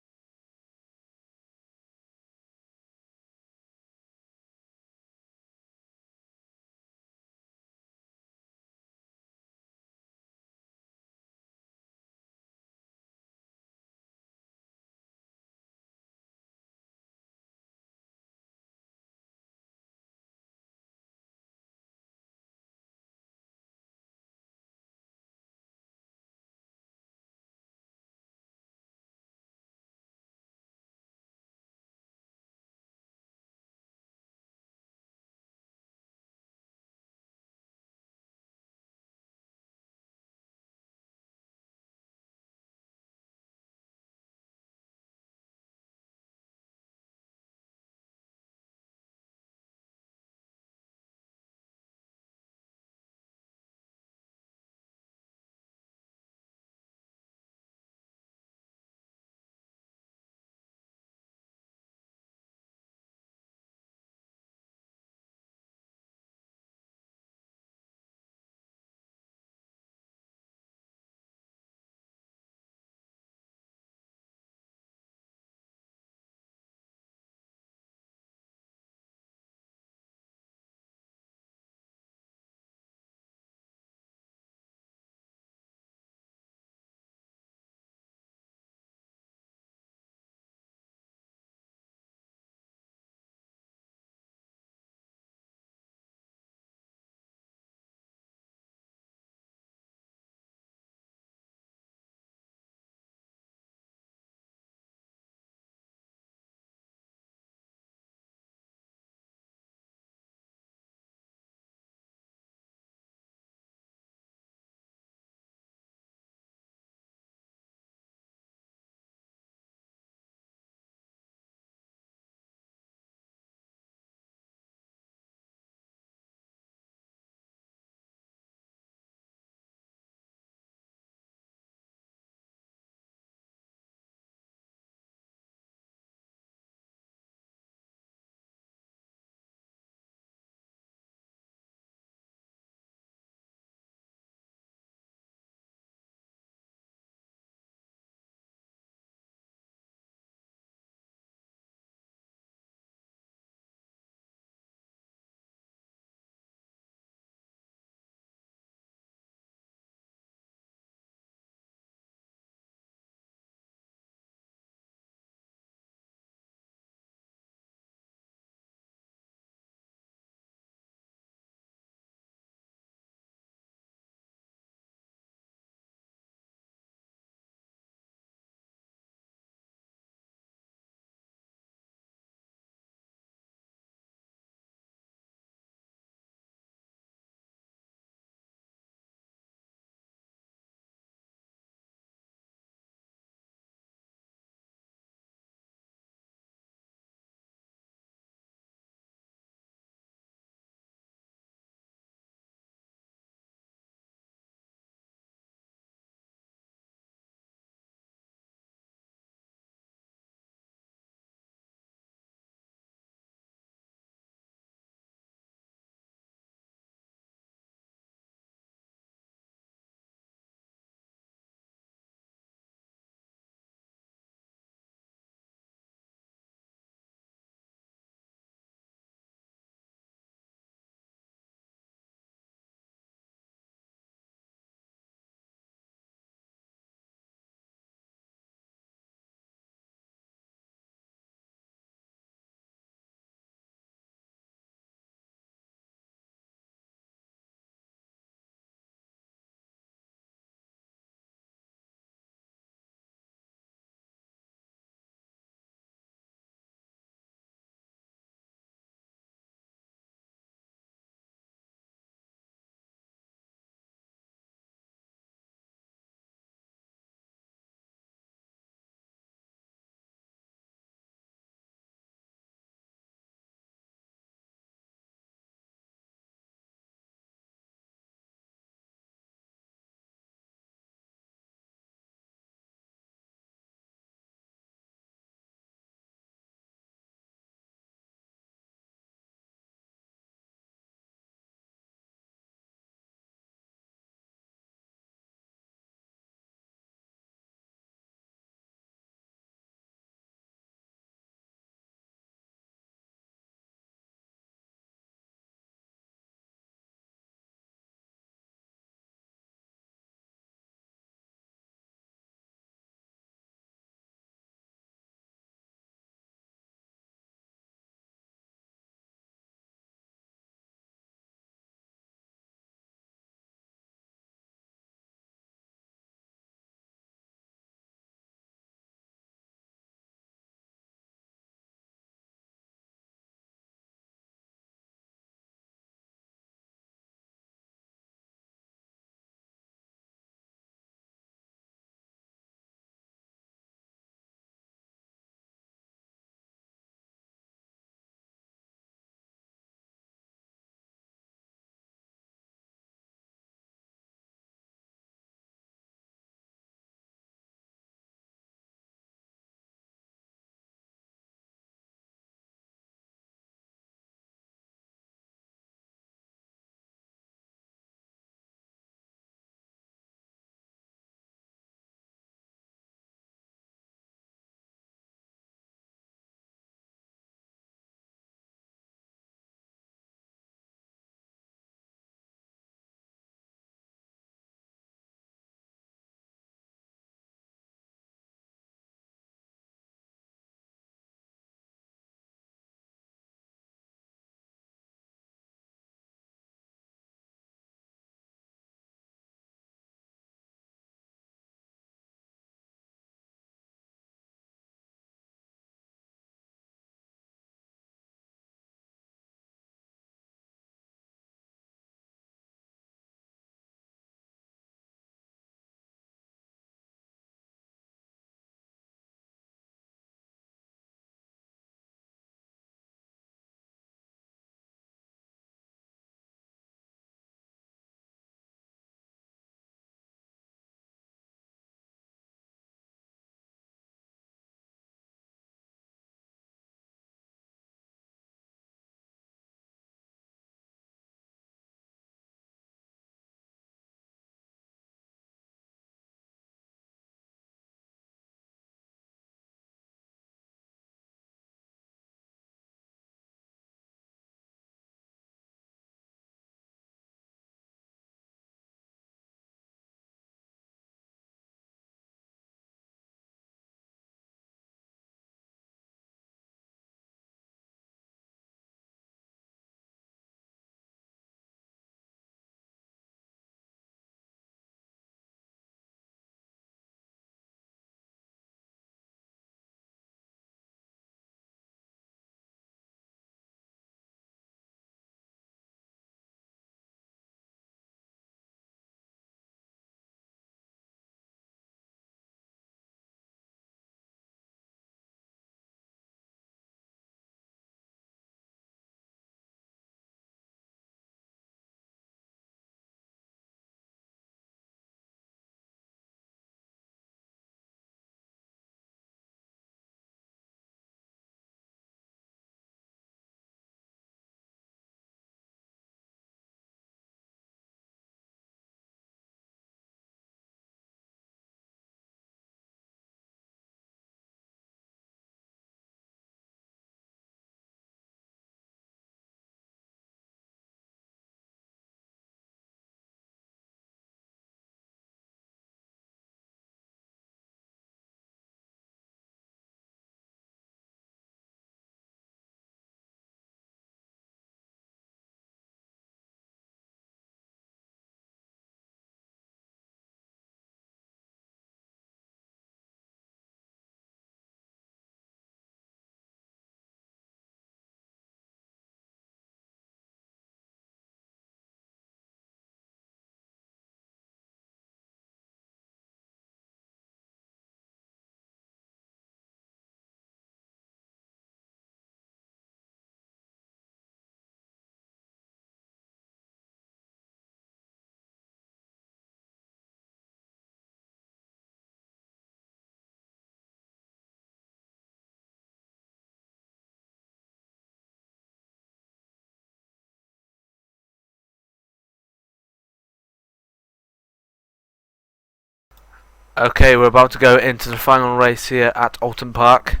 Okay, we're about to go into the final race here at Oulton Park.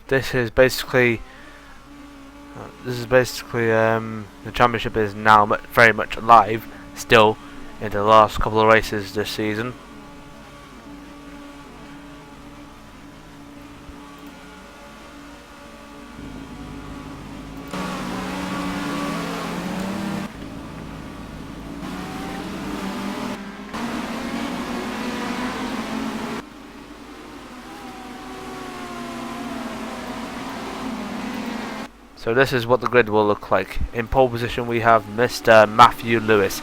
This is basically the championship is now very much alive still in the last couple of races this season. So this is what the grid will look like. In pole position we have Mr. Matthew Lewis.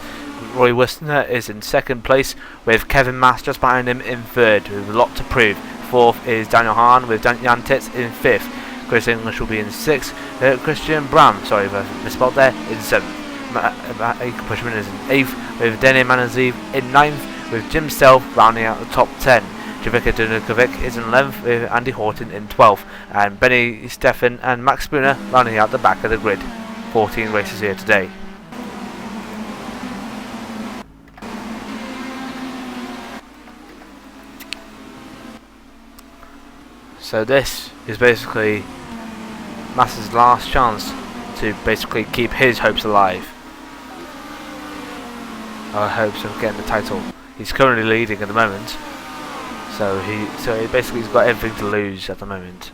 Roy Wistner is in second place with Kevin Mass just behind him in third with a lot to prove. Fourth is Daniel Hahn with Jan Titz in fifth. Chris English will be in sixth. Christian Bram, sorry if I misspelled there, in seventh. Pushman is in eighth with Denny Manaziv in ninth with Jim Self rounding out the top 10. Javica Dunukovic is in 11th with Andy Horton in 12th, and Benny Steffen and Max Spooner rounding out the back of the grid. 14 races here today. So this is basically Mass's last chance to basically keep his hopes alive. Our hopes of getting the title. He's currently leading at the moment. So he basically has got everything to lose at the moment.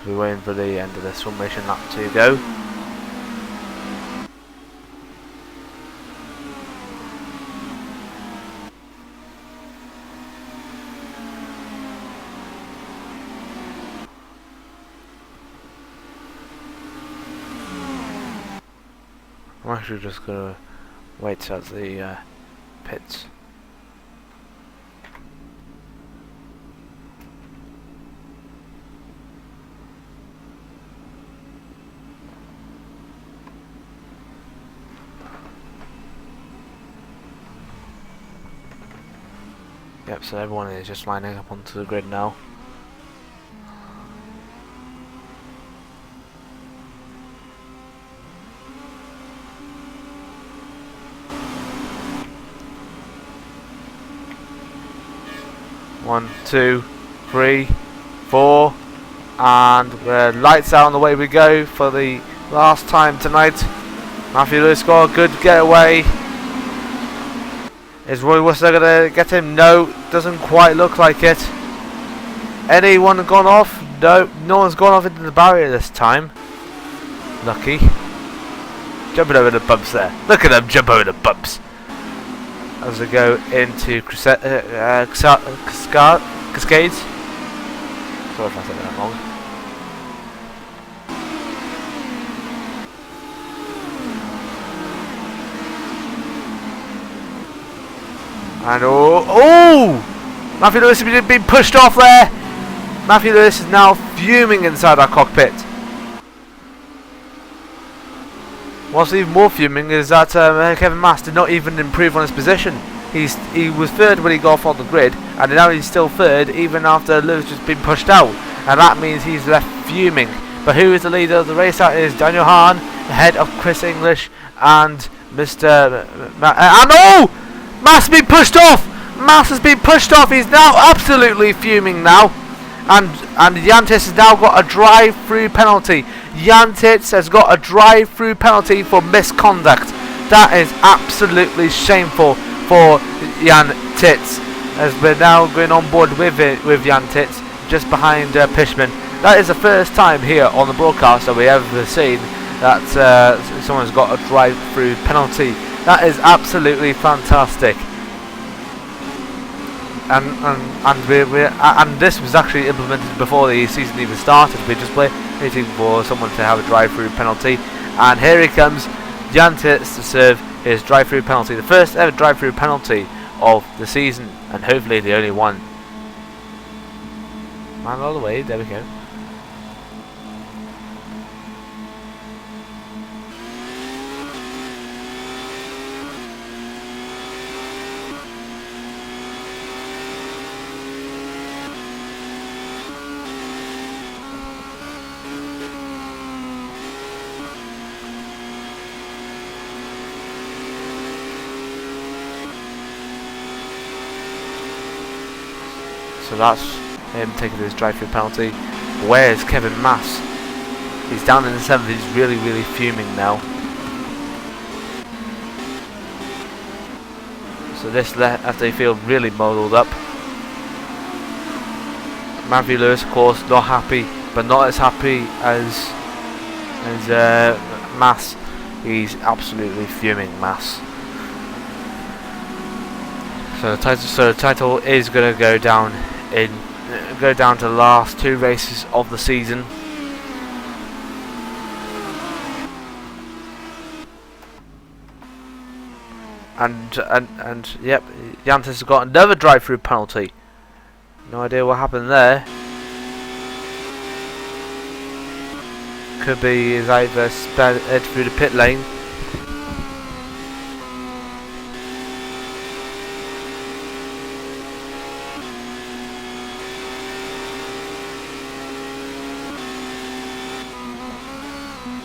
We're waiting for the end of the summation lap to go. I'm actually just gonna wait at the pits. Yep, so everyone is just lining up onto the grid now. One, two, three, four, and lights out, on the way we go for the last time tonight. Matthew Lewis got a good getaway. Is Roy Worcester going to get him? No, doesn't quite look like it. Anyone gone off? No, no one's gone off into the barrier this time. Lucky. Jumping over the bumps there. Look at them jump over the bumps. As we go into Cascades. Sorry if I said that wrong. And oh! Matthew Lewis has been pushed off there. Matthew Lewis is now fuming inside our cockpit. What's even more fuming is that Kevin Mass did not even improve on his position. He was third when he got off on the grid, and now he's still third even after Lewis has been pushed out, and that means he's left fuming. But who is the leader of the race? That is Daniel Hahn, ahead of Chris English and Mr. Oh! Mass has been pushed off! Mass has been pushed off. He's now absolutely fuming now. And Yantis has now got a drive-through penalty. Yantis has got a drive-through penalty for misconduct. That is absolutely shameful for Yantis, as we're now going on board with Yantis, just behind Pishman. That is the first time here on the broadcast that we have ever seen that someone's got a drive-through penalty. That is absolutely fantastic. And this was actually implemented before the season even started. We're just waiting for someone to have a drive-through penalty, and here he comes, Yantis, to serve his drive-through penalty, the first ever drive-through penalty of the season, and hopefully the only one. Man all the way, there we go. So that's him taking his drive-through penalty. Where's Kevin Mass? He's down in the 7th. He's really, really fuming now. So this after they feel really muddled up. Matthew Lewis, of course, not happy, but not as happy as Mass. He's absolutely fuming, Mass. So the title is going to go down to the last 2 races of the season. And yep, Jantis has got another drive-through penalty. No idea what happened there. Could be his either sped through the pit lane.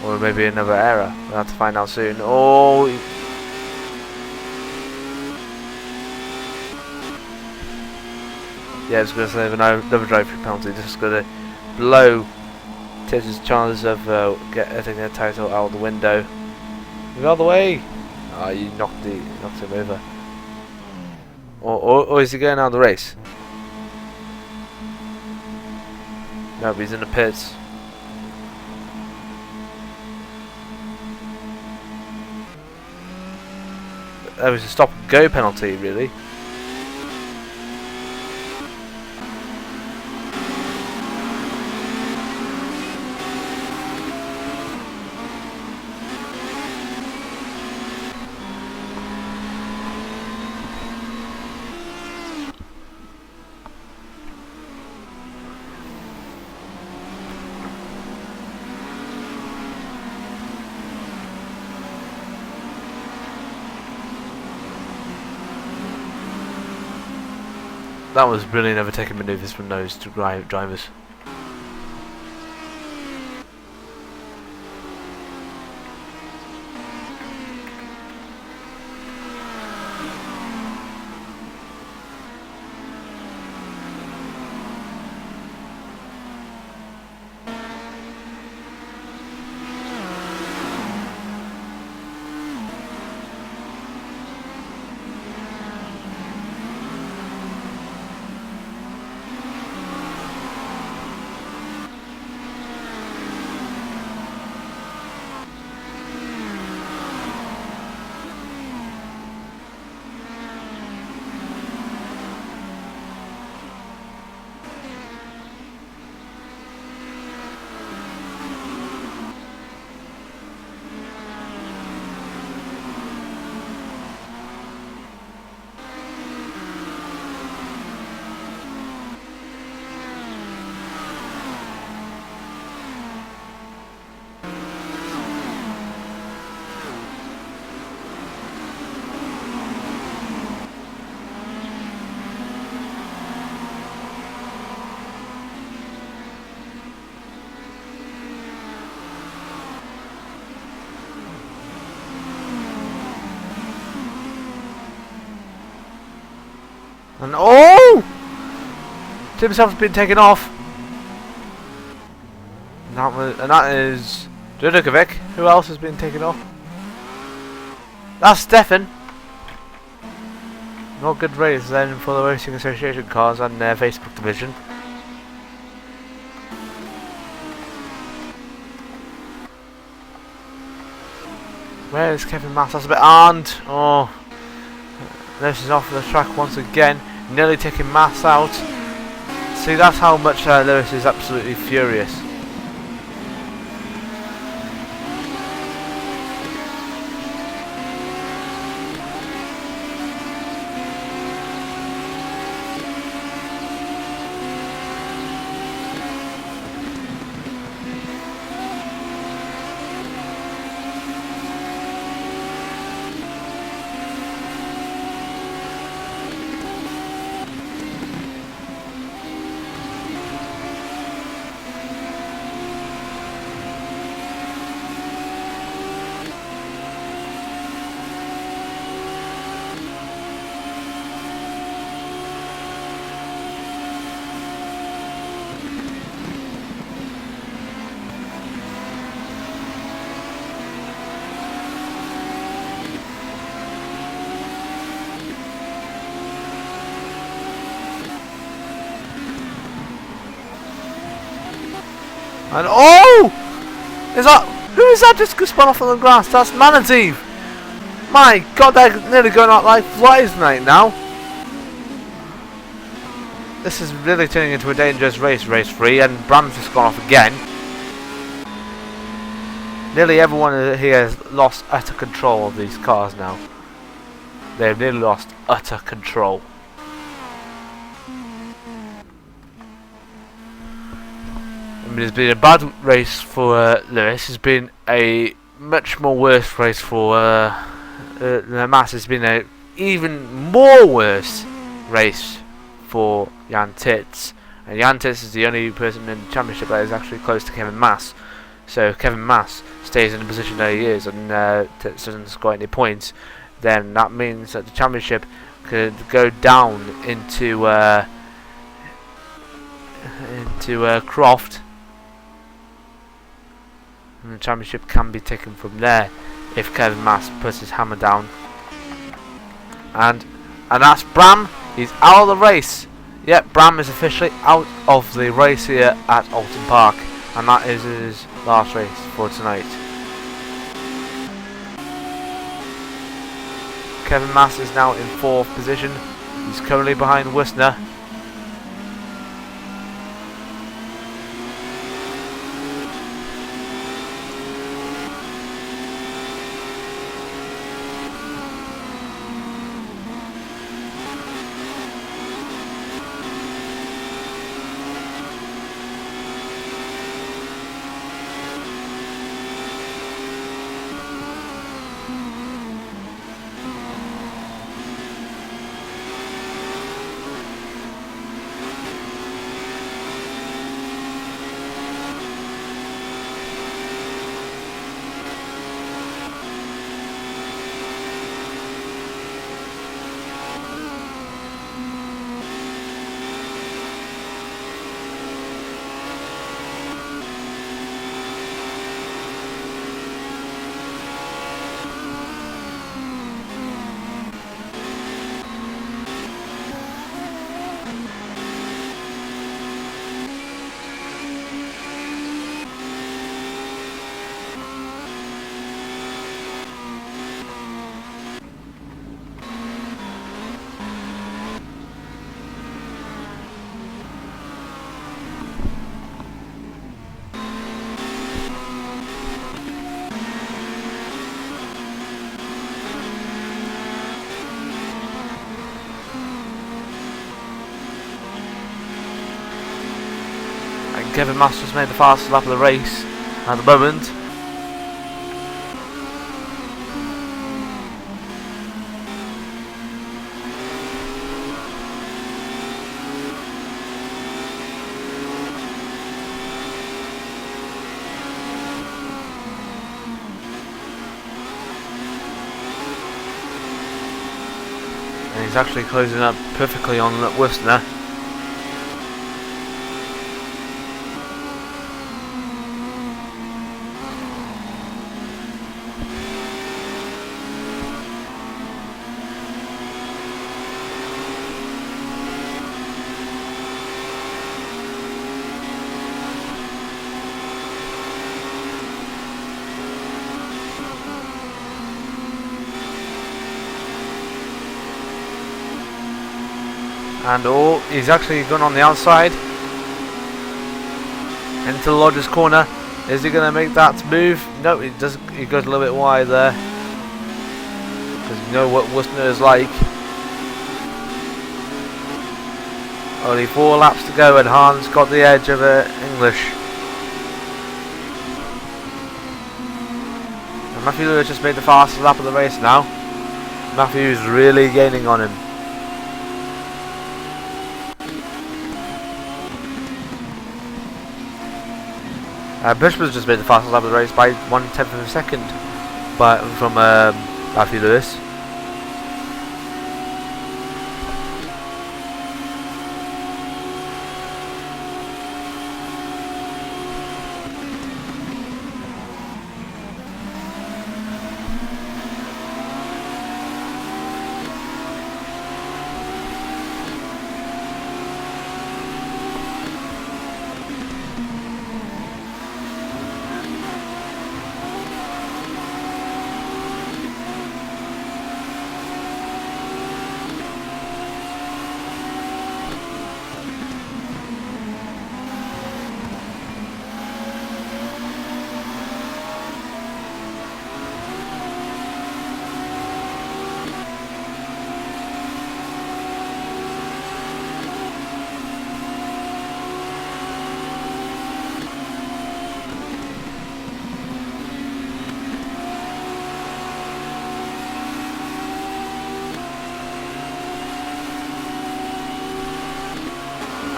Or maybe another error. We'll have to find out soon. Oh. Yeah, it's going to save another drive-through penalty. This is going to blow Tiz's chances of getting their title out the window. Move out of the way! Oh, you knocked him over. Or is he going out of the race? No, but he's in the pits. That was a stop and go penalty, really. That was brilliant, overtaking manoeuvres from those two drivers. And oh! Tim himself has been taken off. And that is Dudukovic. Who else has been taken off? That's Stefan. Not good race then for the Racing Association cars and their Facebook division. Where is Kevin Mass? That's a bit armed. Oh. This is off the track once again, nearly taking Mass out. See, that's how much Lewis is absolutely furious. And oh! Who is that just spun off on the grass? That's Manatee! My god, they're nearly going out like flies tonight now. This is really turning into a dangerous race, race 3, and Bram's just gone off again. Nearly everyone here has lost utter control of these cars now. They've nearly lost utter control. I mean, it's been a bad race for Lewis. It's been a much more worse race for the Mass. It's been a even more worse race for Jan Tits. And Jan Tits is the only person in the championship that is actually close to Kevin Mass. So if Kevin Mass stays in the position that he is and Tits doesn't score any points, then that means that the championship could go down into Croft. And the championship can be taken from there if Kevin Mass puts his hammer down. And that's Bram. He's out of the race. Yep, Bram is officially out of the race here at Oulton Park. And that is his last race for tonight. Kevin Mass is now in 4th position. He's currently behind Worcester. Kevin Mass has made the fastest lap of the race at the moment. And he's actually closing up perfectly on Worcester. And oh, he's actually gone on the outside into the Lodger's corner. Is he going to make that move? No, he doesn't. He goes a little bit wide there because you know what Worcester is like. Only 4 laps to go, and Hahn's got the edge of English. And Matthew Lewis just made the fastest lap of the race now. Matthew's really gaining on him. Bushman's just made the fastest lap of the race by 1/10 of a second from Matthew Lewis.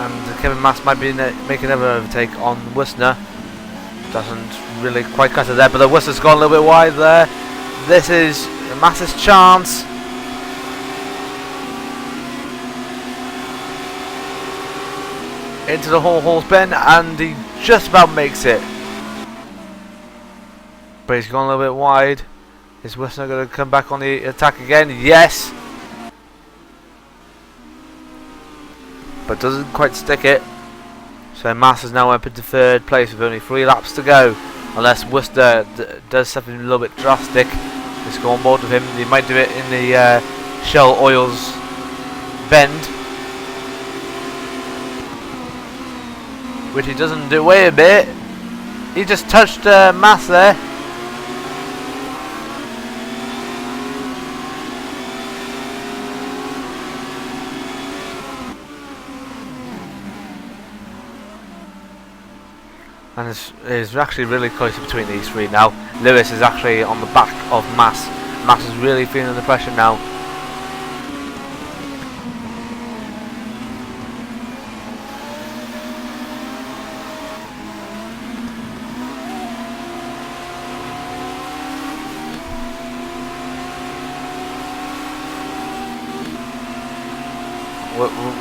and Kevin Mass might be making another overtake on Worcester. Doesn't really quite cut it there, but the Worcester's gone a little bit wide there. This is Mass's chance. Into the horse bend, and he just about makes it. But he's gone a little bit wide. Is Worcester going to come back on the attack again? Yes! But doesn't quite stick it. So Mass is now up into third place with only 3 laps to go. Unless Worcester does something a little bit drastic. Let's go on board with him. He might do it in the Shell Oils bend. Which he doesn't do. Wait a bit. He just touched Mass there. And it's actually really close between these 3 now. Lewis is actually on the back of Mass. Mass is really feeling the pressure now.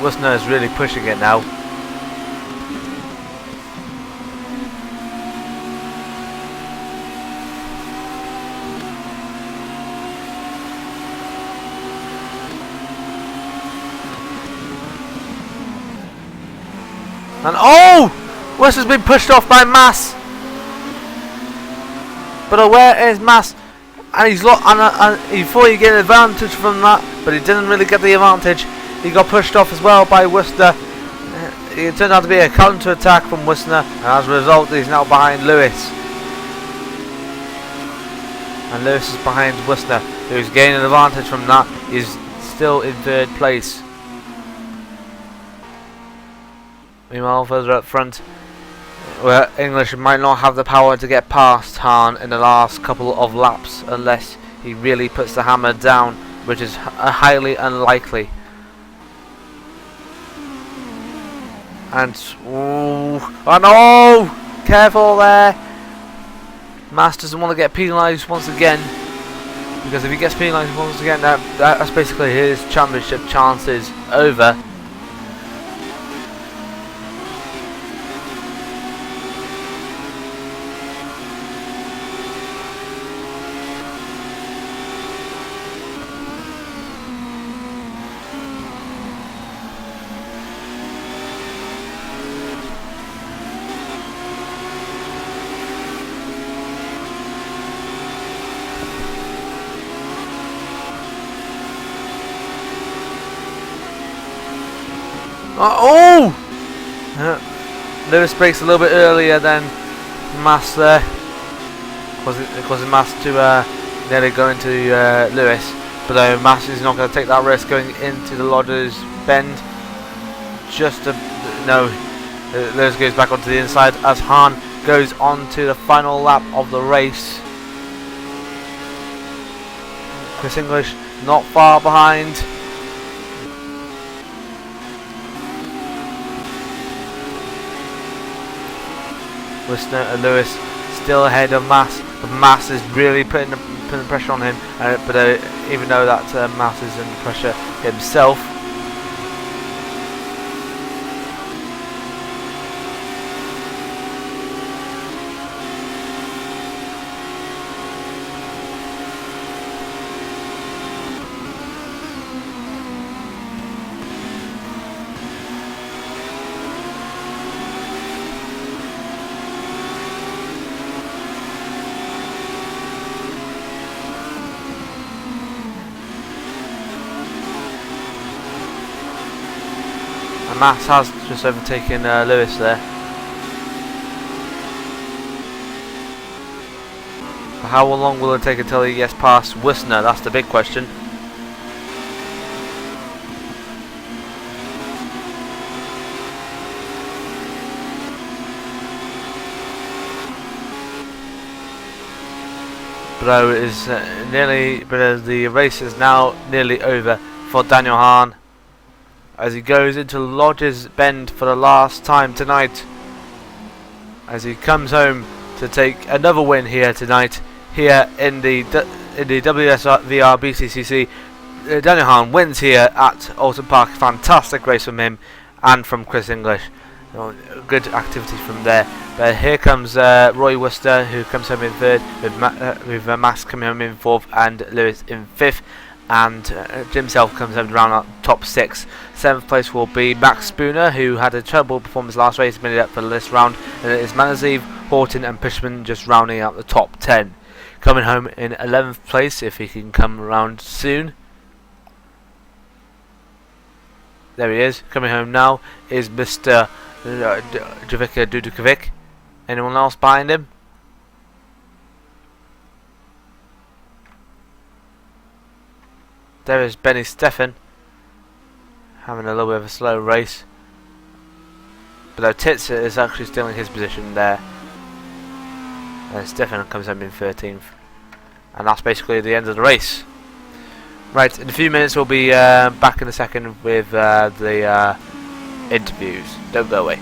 Worcester is really pushing it now. And oh! Worcester's been pushed off by Mass. But where is Mass? And he's lost. And he thought he'd get an advantage from that, but he didn't really get the advantage. He got pushed off as well by Worcester. It turned out to be a counter attack from Worcester, and as a result, he's now behind Lewis. And Lewis is behind Worcester, who's gaining an advantage from that. He's still in third place. Meanwhile, further up front, where English might not have the power to get past Hahn in the last couple of laps unless he really puts the hammer down, which is highly unlikely. And oh no! Careful there! Mass doesn't want to get penalised once again, because if he gets penalised once again, that's basically his championship chances over. Lewis breaks a little bit earlier than Mass there, causing Mass to nearly go into Lewis. But Mass is not going to take that risk going into the Lodgers bend. Lewis goes back onto the inside as Hahn goes on to the final lap of the race. Chris English not far behind. Worcester and Lewis still ahead of Mass, but Mass is really putting the pressure on him. But even though that Mass is under pressure himself, Mass has just overtaken Lewis there. But how long will it take until he gets past Worcester? That's the big question. But the race is now nearly over for Daniel Hahn. as he goes into Lodge's Bend for the last time tonight, as he comes home to take another win here tonight here in the WSVR BTCC. Daniel Hahn wins here at Oulton Park. Fantastic race from him and from Chris English. Good activity from there. But here comes Roy Worcester, who comes home in third, with Max coming home in fourth and Lewis in fifth. And Jim Self comes home around up top six. Seventh place will be Max Spooner, who had a terrible performance last race, made it up for this round. And it is Manaziv, Horton and Pishman just rounding out the top 10. Coming home in 11th place, if he can come around soon. There he is. Coming home now is Mr. Javica Dudukovic. Anyone else behind him? There is Benny Steffen, having a little bit of a slow race. Below Titz is actually stealing his position there. And Steffen comes home in 13th. And that's basically the end of the race. Right, in a few minutes we'll be back in a second with the interviews. Don't go away.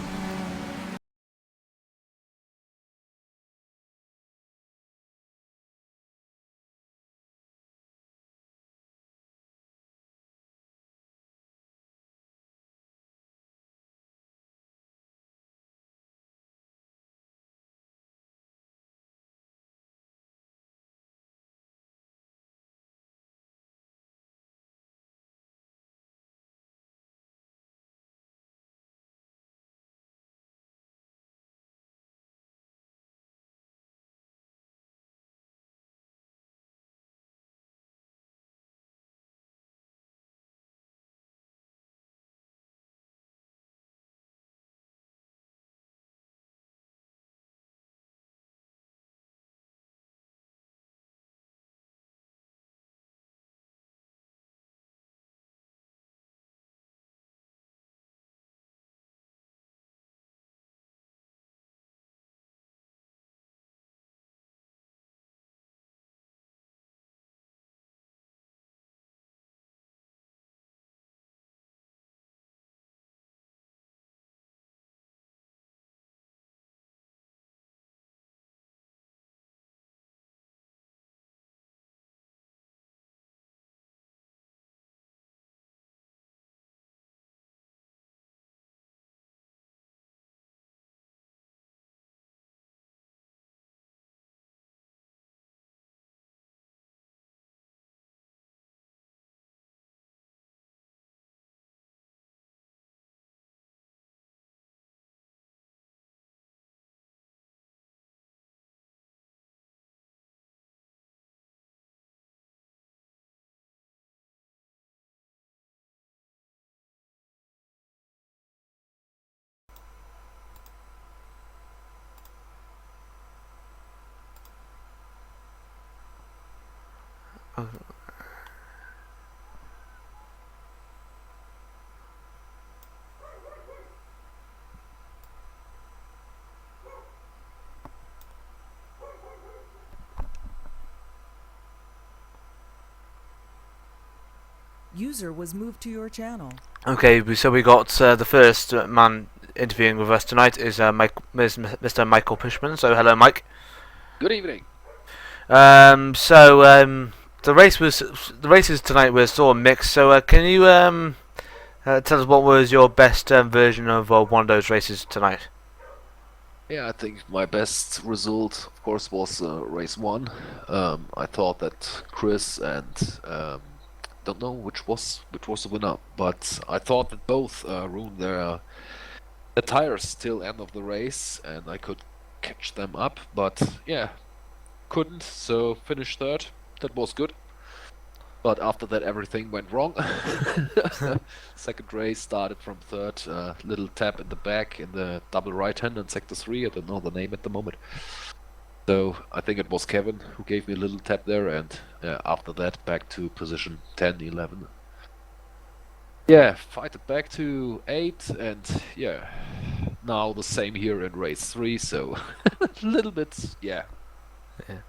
User was moved to your channel. Okay, so we got the first man interviewing with us tonight is Mr. Michael Pishman. So hello, Mike. Good evening. The races tonight were sort of mixed. So can you tell us what was your best version of one of those races tonight? Yeah, I think my best result, of course, was race 1. I thought that Chris and don't know which was the winner, but I thought that both ruined their tires till end of the race, and I could catch them up, but yeah, couldn't. So finished third. That was good. But after that, everything went wrong. Second race started from third, little tap in the back in the double right hand in sector 3. I don't know the name at the moment. So I think it was Kevin who gave me a little tap there, and after that back to position 10, 11. Yeah, fight it back to 8, and yeah, now the same here in race 3. So a little bit, yeah. Yeah.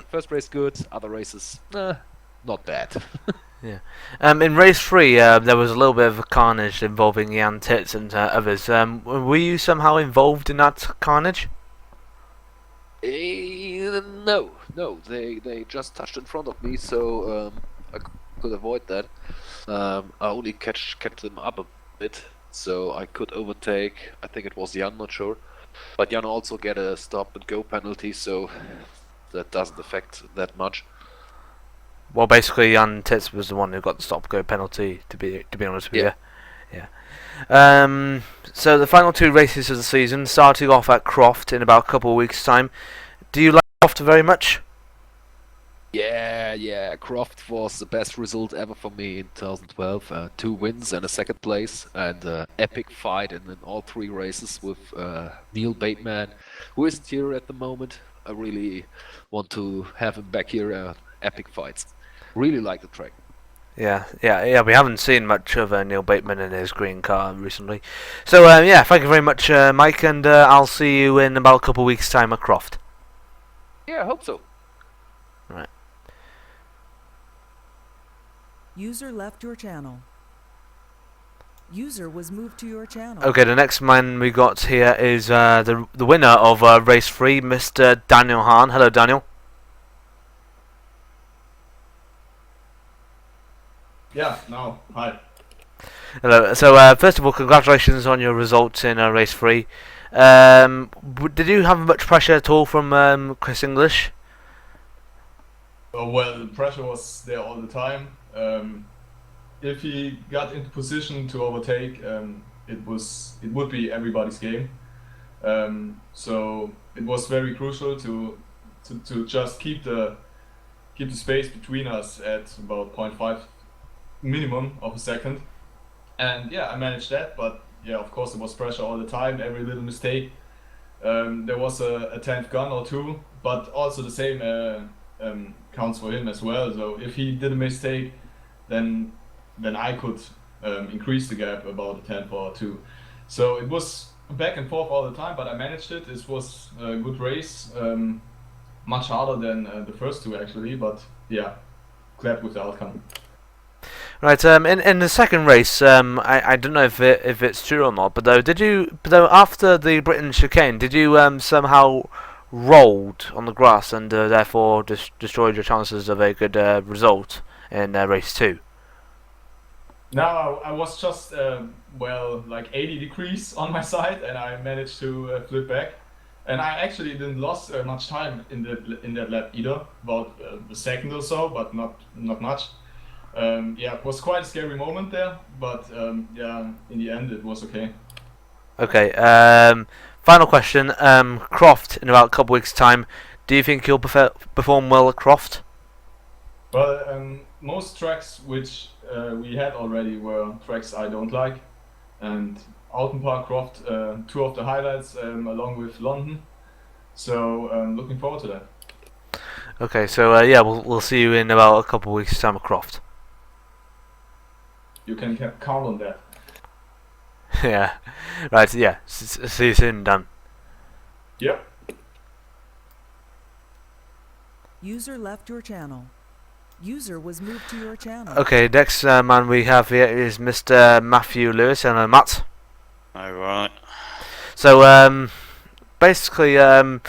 First race good, other races, not bad. Yeah. In race 3, there was a little bit of a carnage involving Jan Titz and others. Were you somehow involved in that carnage? No. They just touched in front of me, so I could avoid that. I only catch them up a bit, so I could overtake. I think it was Jan, not sure, but Jan also get a stop and go penalty, so that doesn't affect that much. Well, basically, Jan Titz was the one who got the stop-go penalty. To be honest with you, yeah. So the final 2 races of the season, starting off at Croft in about a couple of weeks' time. Do you like Croft very much? Yeah. Croft was the best result ever for me in 2012. 2 wins and a 2nd place, and epic fight in all 3 races with Neil Bateman, who isn't here at the moment. I really want to have him back here. Epic fights. Really like the track. Yeah. We haven't seen much of Neil Bateman in his green car recently. So thank you very much, Mike, and I'll see you in about a couple of weeks' time at Croft. Yeah, I hope so. Right. User left your channel. User was moved to your channel. Okay, the next man we got here is the winner of race 3, Mr. Daniel Hahn. Hello, Daniel. Yeah, no, hi. Hello. So first of all, congratulations on your results in race 3. Did you have much pressure at all from Chris English? Well, the pressure was there all the time. If he got into position to overtake, it would be everybody's game. So it was very crucial to just keep the space between us at about 0.5 minimum of a second. And yeah, I managed that, but yeah, of course, there was pressure all the time, every little mistake. There was a 10th gun or 2, but also the same counts for him as well. So if he did a mistake, then I could increase the gap about a 10th or 2. So it was back and forth all the time, but I managed it. It was a good race, much harder than the first 2 actually, but yeah, glad with the outcome. Right. In the second race, I don't know if it's true or not, but though after the Britain chicane, did you somehow rolled on the grass and therefore destroyed your chances of a good result in race 2? No, I was just like 80 degrees on my side, and I managed to flip back. And I actually didn't lose much time in that lap either, about a second or so, but not much. Yeah, it was quite a scary moment there, but yeah, in the end it was okay. Okay. Final question. Croft in about a couple of weeks' time. Do you think you'll perform well at Croft? Well, most tracks which we had already were tracks I don't like, and Oulton Park, Croft, 2 of the highlights, along with London. So looking forward to that. Okay, so yeah, we'll see you in about a couple of weeks' time at Croft. You can count on that. Yeah. Right. Yeah. See you soon, Dan. Yep. User left your channel. User was moved to your channel. Okay, next man we have here is Mr. Matthew Lewis. Hello, Matt. Alright. So basically, in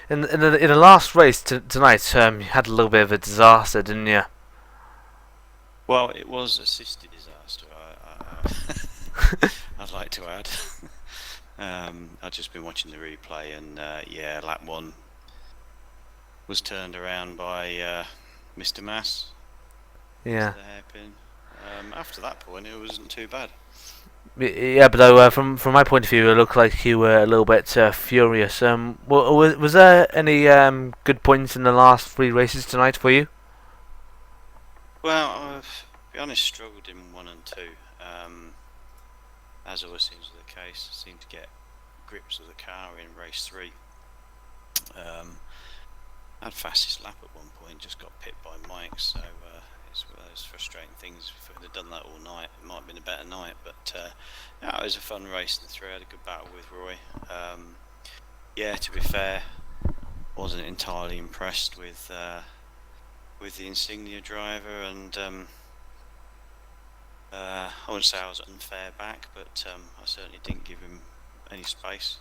the last race tonight, you had a little bit of a disaster, didn't you? Well, it was assisted disaster. I'd like to add. I've just been watching the replay, and yeah, lap 1 was turned around by Mr. Mass. Yeah. The hairpin. After that point, it wasn't too bad. Yeah, but though, from my point of view, it looked like you were a little bit furious. Was there any good points in the last 3 races tonight for you? Well, I've, to be honest, struggled in 1 and 2. As always seems to be the case, I seemed to get grips of the car in race 3. I had fastest lap at one point, just got pipped by Mike, so it's one of those frustrating things. If I'd have done that all night, it might have been a better night, but yeah, it was a fun race in the 3. I had a good battle with Roy. Yeah, to be fair, wasn't entirely impressed with the Insignia driver, and I wouldn't say I was unfair back, but I certainly didn't give him any space.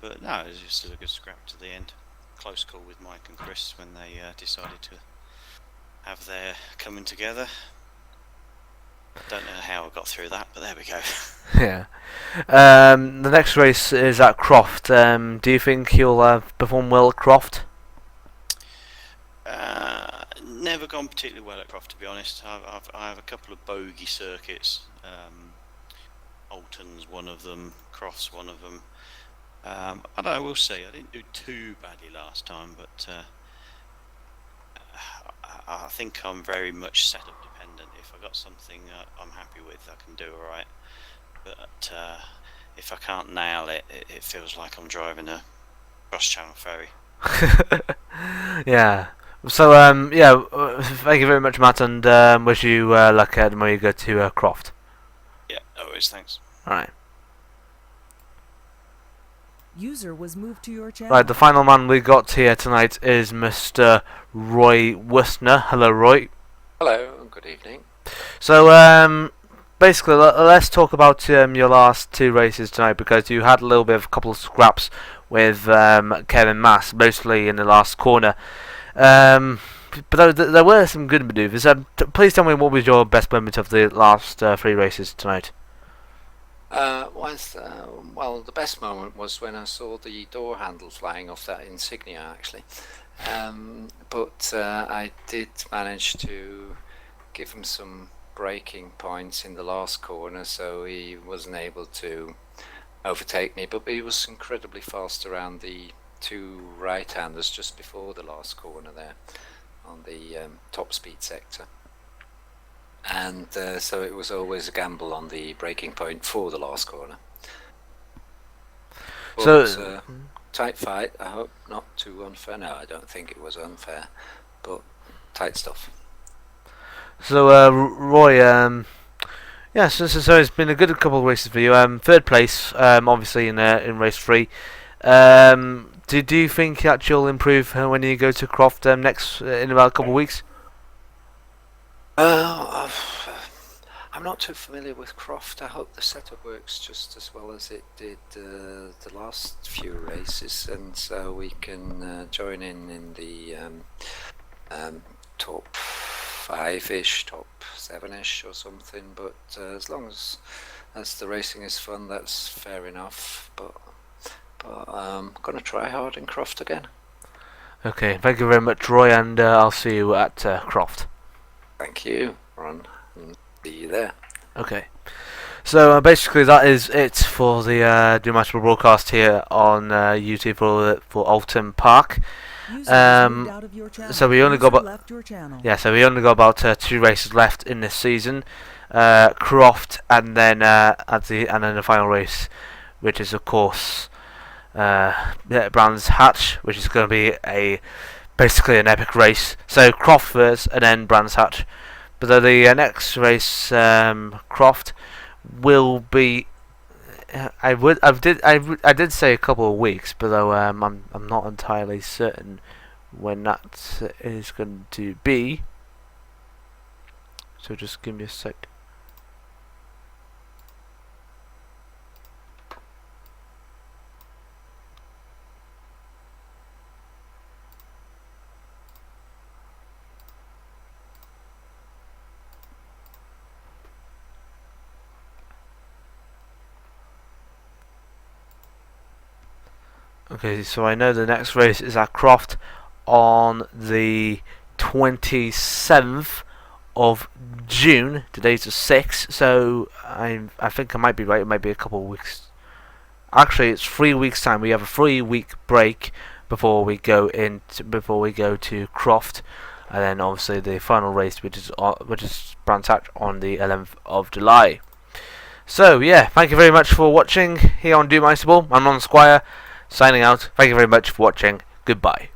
But no, it was just still a good scrap to the end. Close call with Mike and Chris when they decided to have their coming together. Don't know how I got through that, but there we go. Yeah. The next race is at Croft. Do you think you'll perform well at Croft? Never gone particularly well at Croft, to be honest. I have a couple of bogey circuits. Oulton's one of them, Croft's one of them. I will say I didn't do too badly last time, but I think I'm very much setup dependent. If I got something I'm happy with, I can do alright. But if I can't nail it, it feels like I'm driving a cross-channel ferry. Yeah. So thank you very much, Matt, and wish you luck at when you go to Croft. Yeah, always, thanks. Alright. User was moved to your channel. Right, the final man we got here tonight is Mr. Roy Wustner. Hello, Roy. Hello, and good evening. So, basically, let's talk about your last two races tonight, because you had a little bit of a couple of scraps with Kevin Mass, mostly in the last corner. But there were some good manoeuvres. Please tell me what was your best moment of the last three races tonight. Well, the best moment was when I saw the door handle flying off that Insignia, actually. But I did manage to give him some braking points in the last corner, so he wasn't able to overtake me. But he was incredibly fast around the two right-handers just before the last corner there on the top speed sector. And so it was always a gamble on the braking point for the last corner. But, so tight fight. I hope not too unfair. No, I don't think it was unfair, but tight stuff. So Roy, yeah, so it's been a good couple of races for you. Third place, obviously in race 3. Do you think that you'll improve when you go to Croft next in about a couple of weeks? I'm not too familiar with Croft. I hope the setup works just as well as it did the last few races, and so we can join in the top 5-ish, top 7-ish or something. But as long as the racing is fun, that's fair enough. But I'm going to try hard in Croft again. Okay, thank you very much, Roy, and I'll see you at Croft. Thank you, Ron. See you there. Okay. So basically that is it for the WSVR Broadcast here on YouTube for Oulton Park. So we only got about 2 races left in this season. Croft, and then the final race, which is of course Brands Hatch, which is going to be basically an epic race. So Croft first, and then Brands Hatch. But the next race, Croft, will be. I did say a couple of weeks, but though I'm not entirely certain when that is going to be. So just give me a sec. Okay, so I know the next race is at Croft on the 27th of June. Today's the 6th, so I think I might be right. It might be a couple of weeks. Actually, it's 3 weeks time. We have a 3-week break before we go to Croft, and then obviously the final race, which is Brands Hatch on the 11th of July. So yeah, thank you very much for watching here on Doom Iceball. I'm on Squire. Signing out. Thank you very much for watching. Goodbye.